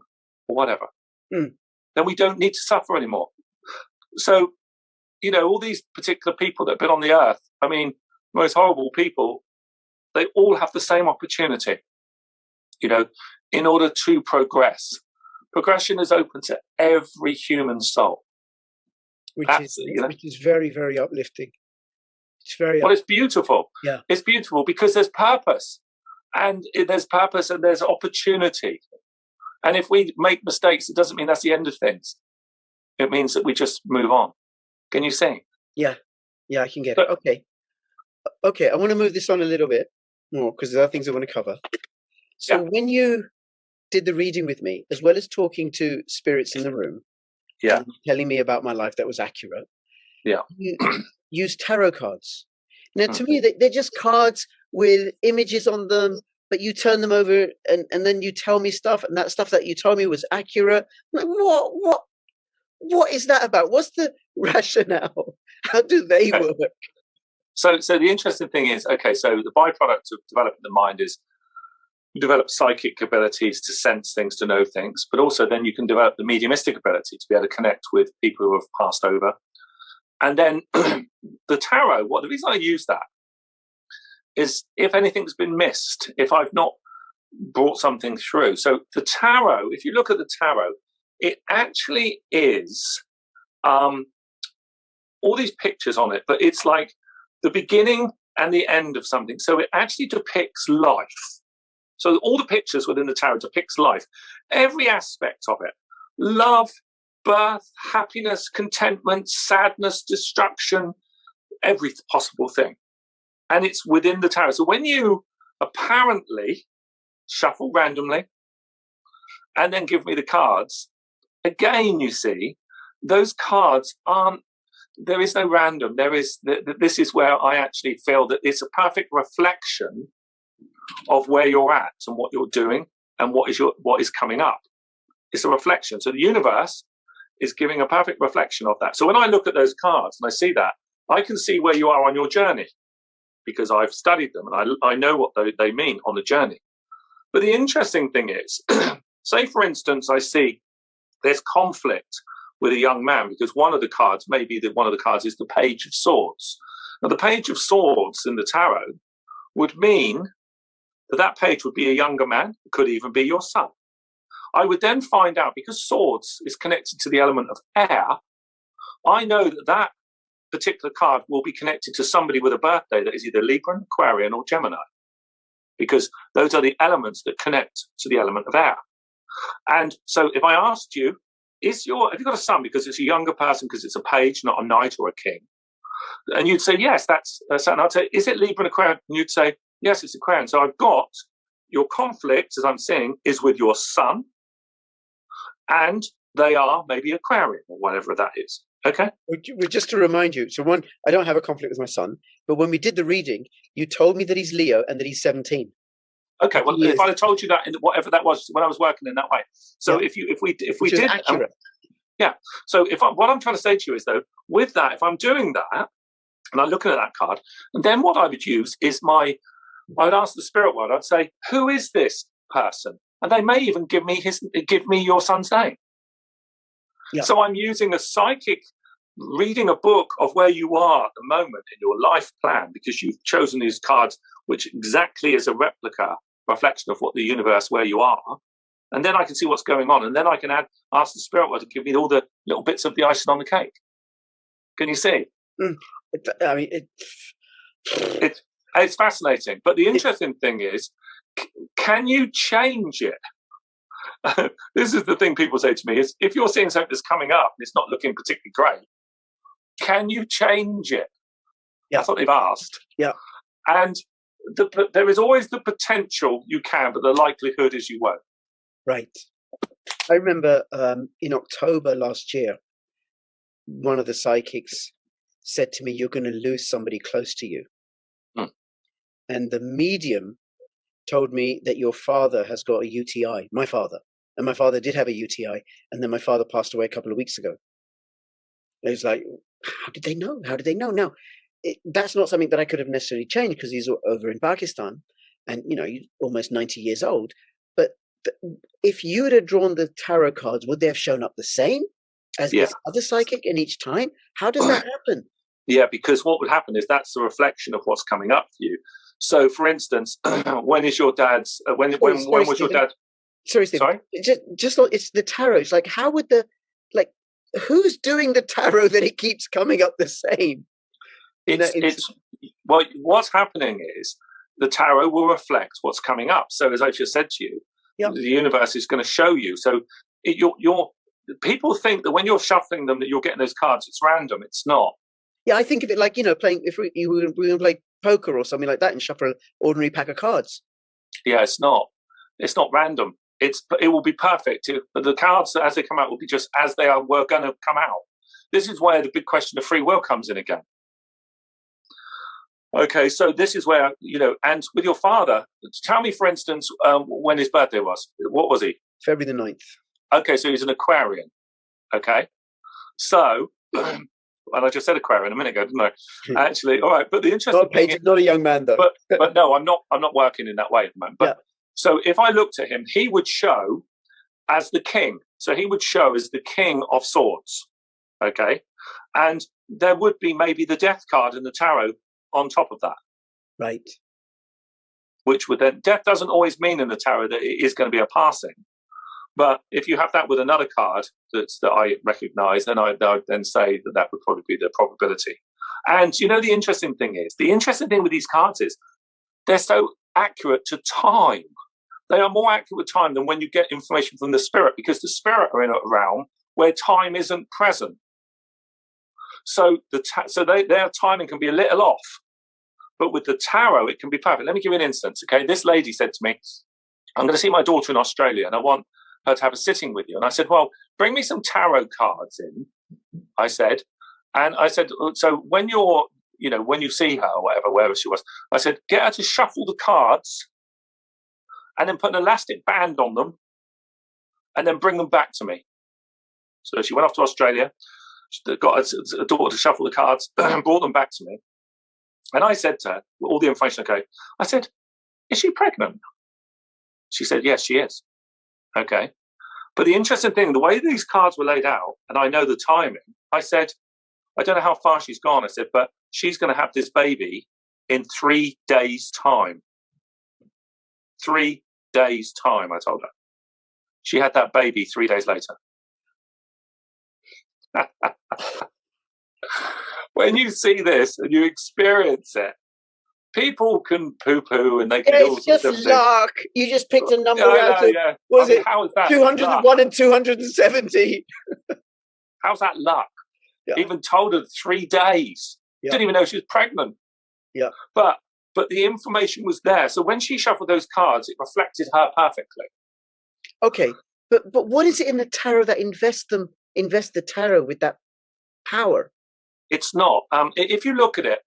or whatever. Then we don't need to suffer anymore. So, you know, all these particular people that have been on the earth, I mean, most horrible people, they all have the same opportunity, you know, in order to progress. Progression is open to every human soul. Which is very, very uplifting. It's very Well, it's beautiful. Yeah. It's beautiful because there's purpose. And there's purpose and there's opportunity. And if we make mistakes, it doesn't mean that's the end of things. It means that we just move on. Can you see? Yeah, I can get it. Okay, I want to move this on a little bit more because there are things I want to cover. So when you did the reading with me, as well as talking to spirits in the room, and telling me about my life that was accurate, you used tarot cards. Now, to me, they're just cards with images on them, but you turn them over and then you tell me stuff, and that stuff that you told me was accurate. Like, what is that about? What's the rationale? How do they work? So the interesting thing is, okay, so the byproduct of developing the mind is you develop psychic abilities to sense things, to know things, but also then you can develop the mediumistic ability to be able to connect with people who have passed over. And then the tarot, the reason I use that is if anything's been missed, if I've not brought something through. So the tarot, if you look at the tarot, it actually is all these pictures on it, but it's like the beginning and the end of something. So it actually depicts life. So all the pictures within the tarot depicts life, every aspect of it: love, birth, happiness, contentment, sadness, destruction, every possible thing. And it's within the tarot. So when you apparently shuffle randomly and then give me the cards, again, you see, those cards aren't, there is no random. This is where I actually feel that it's a perfect reflection of where you're at and what you're doing and what is coming up. It's a reflection. So the universe is giving a perfect reflection of that. So when I look at those cards and I see that, I can see where you are on your journey because I've studied them and I know what they mean on the journey. But the interesting thing is, say for instance, I see there's conflict with a young man because one of the cards is the Page of Swords. Now the Page of Swords in the tarot would mean that page would be a younger man, it could even be your son. I would then find out, because swords is connected to the element of air, I know that particular card will be connected to somebody with a birthday that is either Libra, Aquarian, or Gemini. because those are the elements that connect to the element of air. And so if I asked you, have you got a sun, because it's a younger person, because it's a page, not a knight or a king? And you'd say, yes, that's a sun. I'd say, is it Libra and Aquarian? And you'd say, yes, it's Aquarian. So I've got your conflict, as I'm seeing, is with your sun, and they are maybe Aquarian or whatever that is. Okay. Just to remind you, so one, I don't have a conflict with my son, but when we did the reading, you told me that he's Leo and that he's 17. Okay, well, if I'd have told you that in whatever that was when I was working in that way, so if we did, accurate. So what I'm trying to say to you is, though, with that, if I'm doing that and I'm looking at that card, and then what I would use is I'd ask the spirit world. I'd say, who is this person? And they may even give me your son's name. Yeah. So I'm using a psychic, reading a book of where you are at the moment in your life plan, because you've chosen these cards, which exactly is a reflection of what the universe, where you are. And then I can see what's going on. And then I can ask the spirit world to give me all the little bits of the icing on the cake. Can you see? I mean, it's fascinating. But the interesting thing is, can you change it? This is the thing people say to me, is if you're seeing something that's coming up and it's not looking particularly great, can you change it? Yeah. That's what they've asked. Yeah. And there is always the potential you can, but the likelihood is you won't. Right. I remember in October last year, one of the psychics said to me, you're going to lose somebody close to you. And the medium told me that your father has got a UTI, my father. And my father did have a UTI. And then my father passed away a couple of weeks ago. And it was like, how did they know? How did they know? Now, that's not something that I could have necessarily changed, because he's over in Pakistan and, he's almost 90 years old. But if you had drawn the tarot cards, would they have shown up the same as this other psychic in each time? How does that happen? Yeah, because what would happen is that's the reflection of what's coming up for you. So, for instance, when is your dad's? When was your dad? Sorry, Stephen. Sorry. Just it's the tarot. It's like, how would who's doing the tarot that it keeps coming up the same? Well, what's happening is the tarot will reflect what's coming up. So, as I just said to you, the universe is going to show you. So, people think that when you're shuffling them that you're getting those cards. It's random. It's not. Yeah, I think of it like, playing, if we were going to play poker or something like that and shuffle an ordinary pack of cards. Yeah, it's not random. It will be perfect. But the cards, as they come out, will be just as they were going to come out. This is where the big question of free will comes in again. Okay, so this is where, and with your father, tell me, for instance, when his birthday was. What was he? February the 9th. Okay, so he's an Aquarian. Okay, so... And I just said Aquarian a minute ago, didn't I? Actually, all right. But the interesting thing is, not a young man, though. But no, I'm not working in that way at the moment. But so if I looked at him, he would show as the king. So he would show as the king of swords. Okay, and there would be maybe the death card in the tarot on top of that. Right. Which would then, death doesn't always mean in the tarot that it is going to be a passing. But if you have that with another card that I recognise, then I would then say that would probably be the probability. And the interesting thing with these cards is they're so accurate to time. They are more accurate with time than when you get information from the spirit, because the spirit are in a realm where time isn't present. So their timing can be a little off. But with the tarot, it can be perfect. Let me give you an instance. Okay, this lady said to me, I'm going to see my daughter in Australia and I want her to have a sitting with you. And I said, well, bring me some tarot cards in, I said. And I said, so when you're, when you see her or whatever, wherever she was, I said, get her to shuffle the cards and then put an elastic band on them and then bring them back to me. So she went off to Australia, she got a daughter to shuffle the cards, brought them back to me. And I said to her, all the information, okay, I said, is she pregnant? She said, yes, she is. Okay. But the interesting thing, the way these cards were laid out, and I know the timing, I said, I don't know how far she's gone. I said, but she's going to have this baby in 3 days' time. 3 days' time, I told her. She had that baby 3 days later. When you see this and you experience it, people can poo-poo and they can Yeah, do all it's sorts just of things. luck. You just picked a number out of, Yeah. what was it, How is that 201 luck? and 270. How's that luck? Yeah. Even told her 3 days. Yeah. Didn't even know she was pregnant. Yeah. But the information was there. So when she shuffled those cards, it reflected her perfectly. Okay, but what is it in the tarot that invest the tarot with that power? It's not. If you look at it,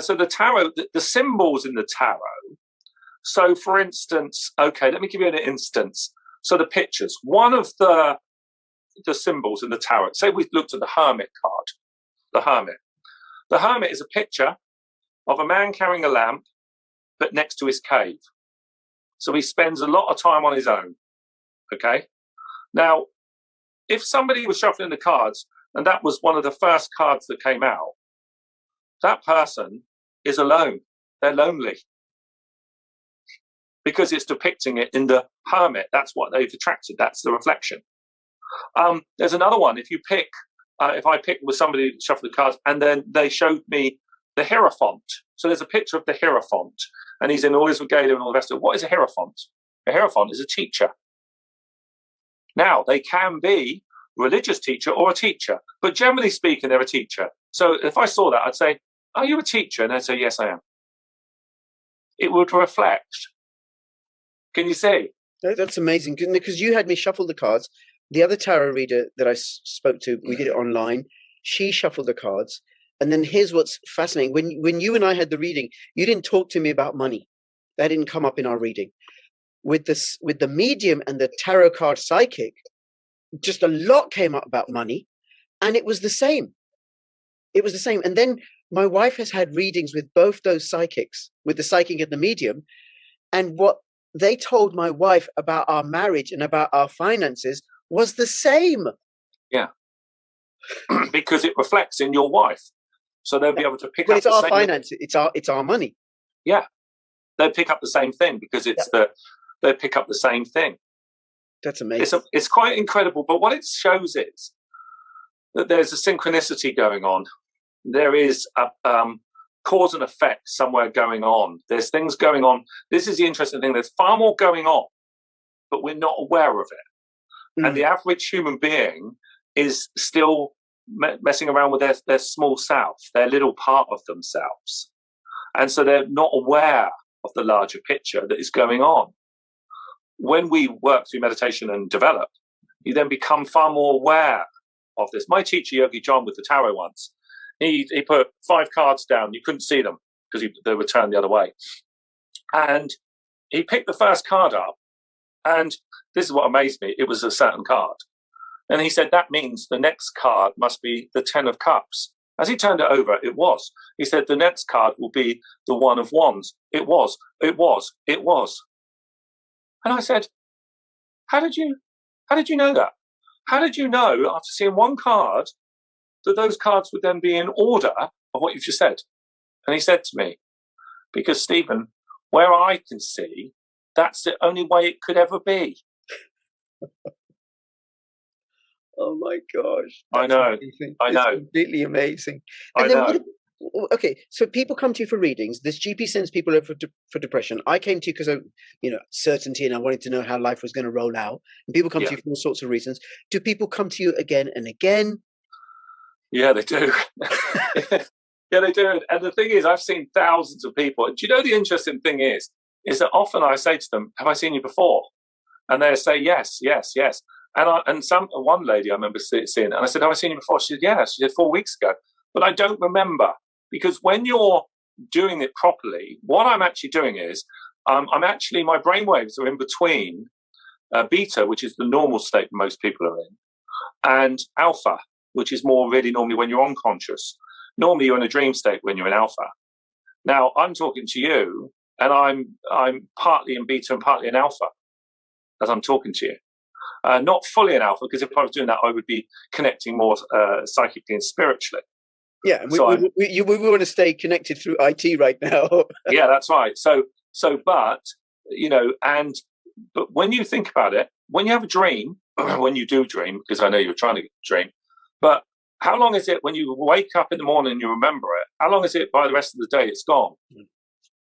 so the tarot, the symbols in the tarot. So, for instance, okay, let me give you an instance. So the pictures. One of the symbols in the tarot. Say we looked at the Hermit card. The Hermit. The Hermit is a picture of a man carrying a lamp, but next to his cave. So he spends a lot of time on his own. Okay. Now, if somebody was shuffling the cards and that was one of the first cards that came out, that person is alone. They're lonely because it's depicting it in the Hermit. That's what they've attracted. That's the reflection. There's another one. If I pick with somebody to shuffle the cards and then they showed me the Hierophant. So there's a picture of the Hierophant and he's in all his regalia and all the rest of it. What is a Hierophant? A Hierophant is a teacher. Now, they can be a religious teacher or a teacher, but generally speaking, they're a teacher. So if I saw that, I'd say, are you a teacher? And they'd say, yes, I am. It would reflect. Can you see? That's amazing, because you had me shuffle the cards. The other tarot reader that I spoke to, we did it online. She shuffled the cards. And then here's what's fascinating. When you and I had the reading, you didn't talk to me about money. That didn't come up in our reading. With the medium and the tarot card psychic, just a lot came up about money, and it was the same. It was the same. And then my wife has had readings with both those psychics, with the psychic and the medium, and what they told my wife about our marriage and about our finances was the same. Yeah. Because it reflects in your wife. So they'll be able to pick up it's our finance, it's our money. Yeah. They'll pick up the same thing because they pick up the same thing. That's amazing. It's quite incredible. But what it shows is that there's a synchronicity going on. There is a cause and effect somewhere going on. There's things going on. This is the interesting thing. There's far more going on, but we're not aware of it. And the average human being is still messing around with their small self, their little part of themselves. And so they're not aware of the larger picture that is going on. When we work through meditation and develop, you then become far more aware of this. My teacher, Yogi John, with the tarot once, he put 5 cards down. You couldn't see them because they were turned the other way. And he picked the first card up, and this is what amazed me. It was a certain card. And he said, that means the next card must be the 10 of Cups. As he turned it over, it was. He said, the next card will be the 1 of Wands. It was. And I said, how did you know that? How did you know, after seeing one card, that those cards would then be in order of what you've just said? And he said to me, because Stephen, where I can see, that's the only way it could ever be. Oh my gosh. I know. Amazing. I know. It's completely amazing. And I know. Okay, so people come to you for readings. This GP sends people over for depression. I came to you because of certainty, and I wanted to know how life was going to roll out. And people come to you for all sorts of reasons. Do people come to you again and again? Yeah, they do. Yeah, they do. And the thing is, I've seen thousands of people. Do you know the interesting thing is that often I say to them, have I seen you before? And they say, yes, yes, yes. And one lady I remember seeing, and I said, have I seen you before? She said, yes. She said, 4 weeks ago. But I don't remember, because when you're doing it properly, what I'm actually doing is, my brainwaves are in between beta, which is the normal state most people are in, and alpha, which is more really normally when you're unconscious. Normally you're in a dream state when you're in alpha. Now I'm talking to you, and I'm partly in beta and partly in alpha as I'm talking to you. Not fully in alpha, because if I was doing that, I would be connecting more psychically and spiritually. Yeah, we want to stay connected through IT right now. Yeah, that's right. But when you think about it, when you have a dream, when you do dream, because I know you're trying to dream, but how long is it when you wake up in the morning and you remember it? How long is it by the rest of the day it's gone?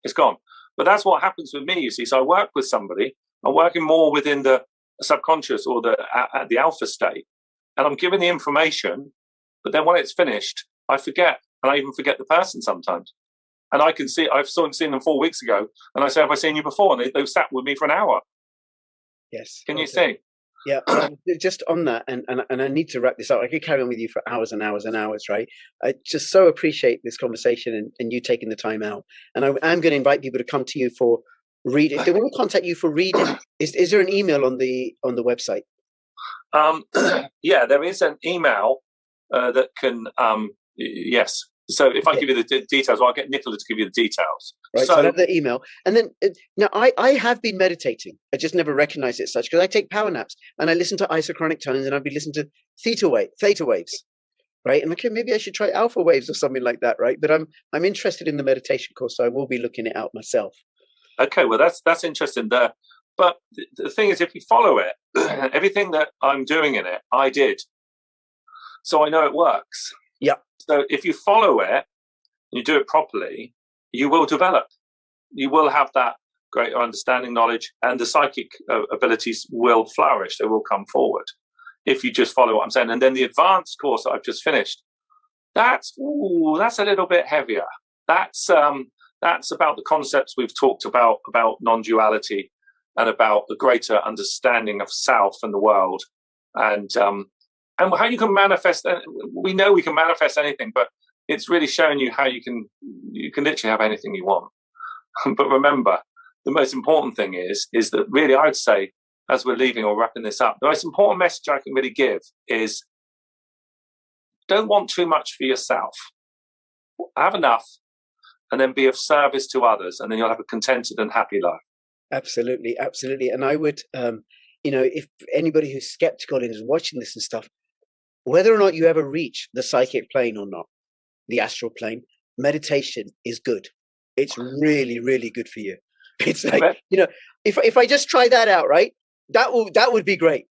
It's gone. But that's what happens with me, you see. So I work with somebody. I'm working more within the subconscious or the alpha state. And I'm giving the information, but then when it's finished, I forget. And I even forget the person sometimes. And I can see, I've seen them 4 weeks ago. And I say, have I seen you before? And they've sat with me for an hour. Yes. Can you see? Yeah, just on that, and I need to wrap this up. I could carry on with you for hours and hours and hours, right? I just so appreciate this conversation and you taking the time out. And I'm going to invite people to come to you for reading. If they want to contact you for reading, is there an email on the website? Yeah, there is an email that can, yes. So if I give you the details, I'll get Nicola to give you the details. Right, so I have the email. And then, now I have been meditating. I just never recognized it as such because I take power naps and I listen to isochronic tones and I've been listening to theta waves, right? And okay, maybe I should try alpha waves or something like that, right? But I'm interested in the meditation course, so I will be looking it out myself. Okay, well, that's interesting there. But the thing is, if you follow it, everything that I'm doing in it, I did. So I know it works. Yeah. So if you follow it, you do it properly, you will develop. You will have that greater understanding, knowledge, and the psychic abilities will flourish. They will come forward if you just follow what I'm saying. And then the advanced course that I've just finished, that's a little bit heavier. That's about the concepts we've talked about non-duality and about the greater understanding of self and the world, and how you can manifest. We know we can manifest anything, but it's really showing you how you can literally have anything you want. But remember, the most important thing is that really, I would say, as we're leaving or wrapping this up, the most important message I can really give is don't want too much for yourself. Have enough, and then be of service to others, and then you'll have a contented and happy life. Absolutely, absolutely. And I would, if anybody who's skeptical and is watching this and stuff, whether or not you ever reach the psychic plane or not, the astral plane, meditation is good. It's really, really good for you. It's like, if I just try that out, right, that would be great.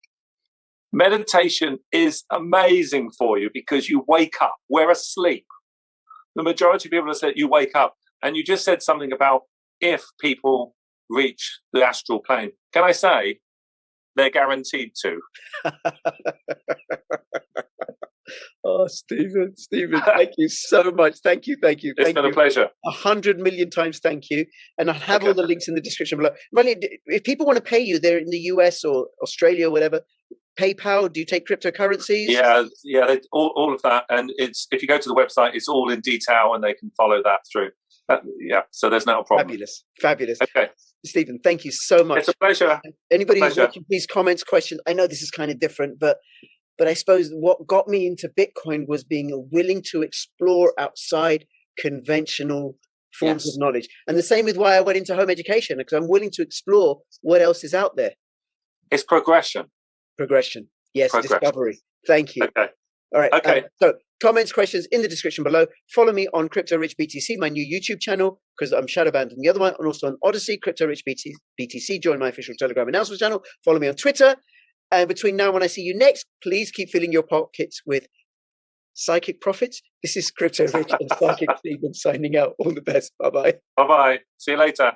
Meditation is amazing for you because you wake up. We're asleep. The majority of people have said you wake up, and you just said something about if people reach the astral plane. Can I say they're guaranteed to? Oh, Stephen, thank you so much. Thank you. It's been a pleasure. 100 million times thank you. And I'll have all the links in the description below. If people want to pay you, they're in the US or Australia or whatever, PayPal, do you take cryptocurrencies? Yeah, all of that. And if you go to the website, it's all in detail and they can follow that through. So there's no problem. Fabulous. Okay. Stephen, thank you so much. It's a pleasure. Anybody who's watching, please comments, questions. I know this is kind of different, but I suppose what got me into Bitcoin was being willing to explore outside conventional forms of knowledge. And the same with why I went into home education, because I'm willing to explore what else is out there. It's progression. Yes, discovery. Thank you. Okay. All right. Okay. So comments, questions in the description below. Follow me on Crypto Rich BTC, my new YouTube channel, because I'm shadow banned on the other one, and also on Odyssey, Crypto Rich BTC. Join my official Telegram announcements channel. Follow me on Twitter. And between now and when I see you next, please keep filling your pockets with psychic profits. This is Crypto Rich and Psychic Stephen signing out. All the best. Bye-bye. Bye-bye. See you later.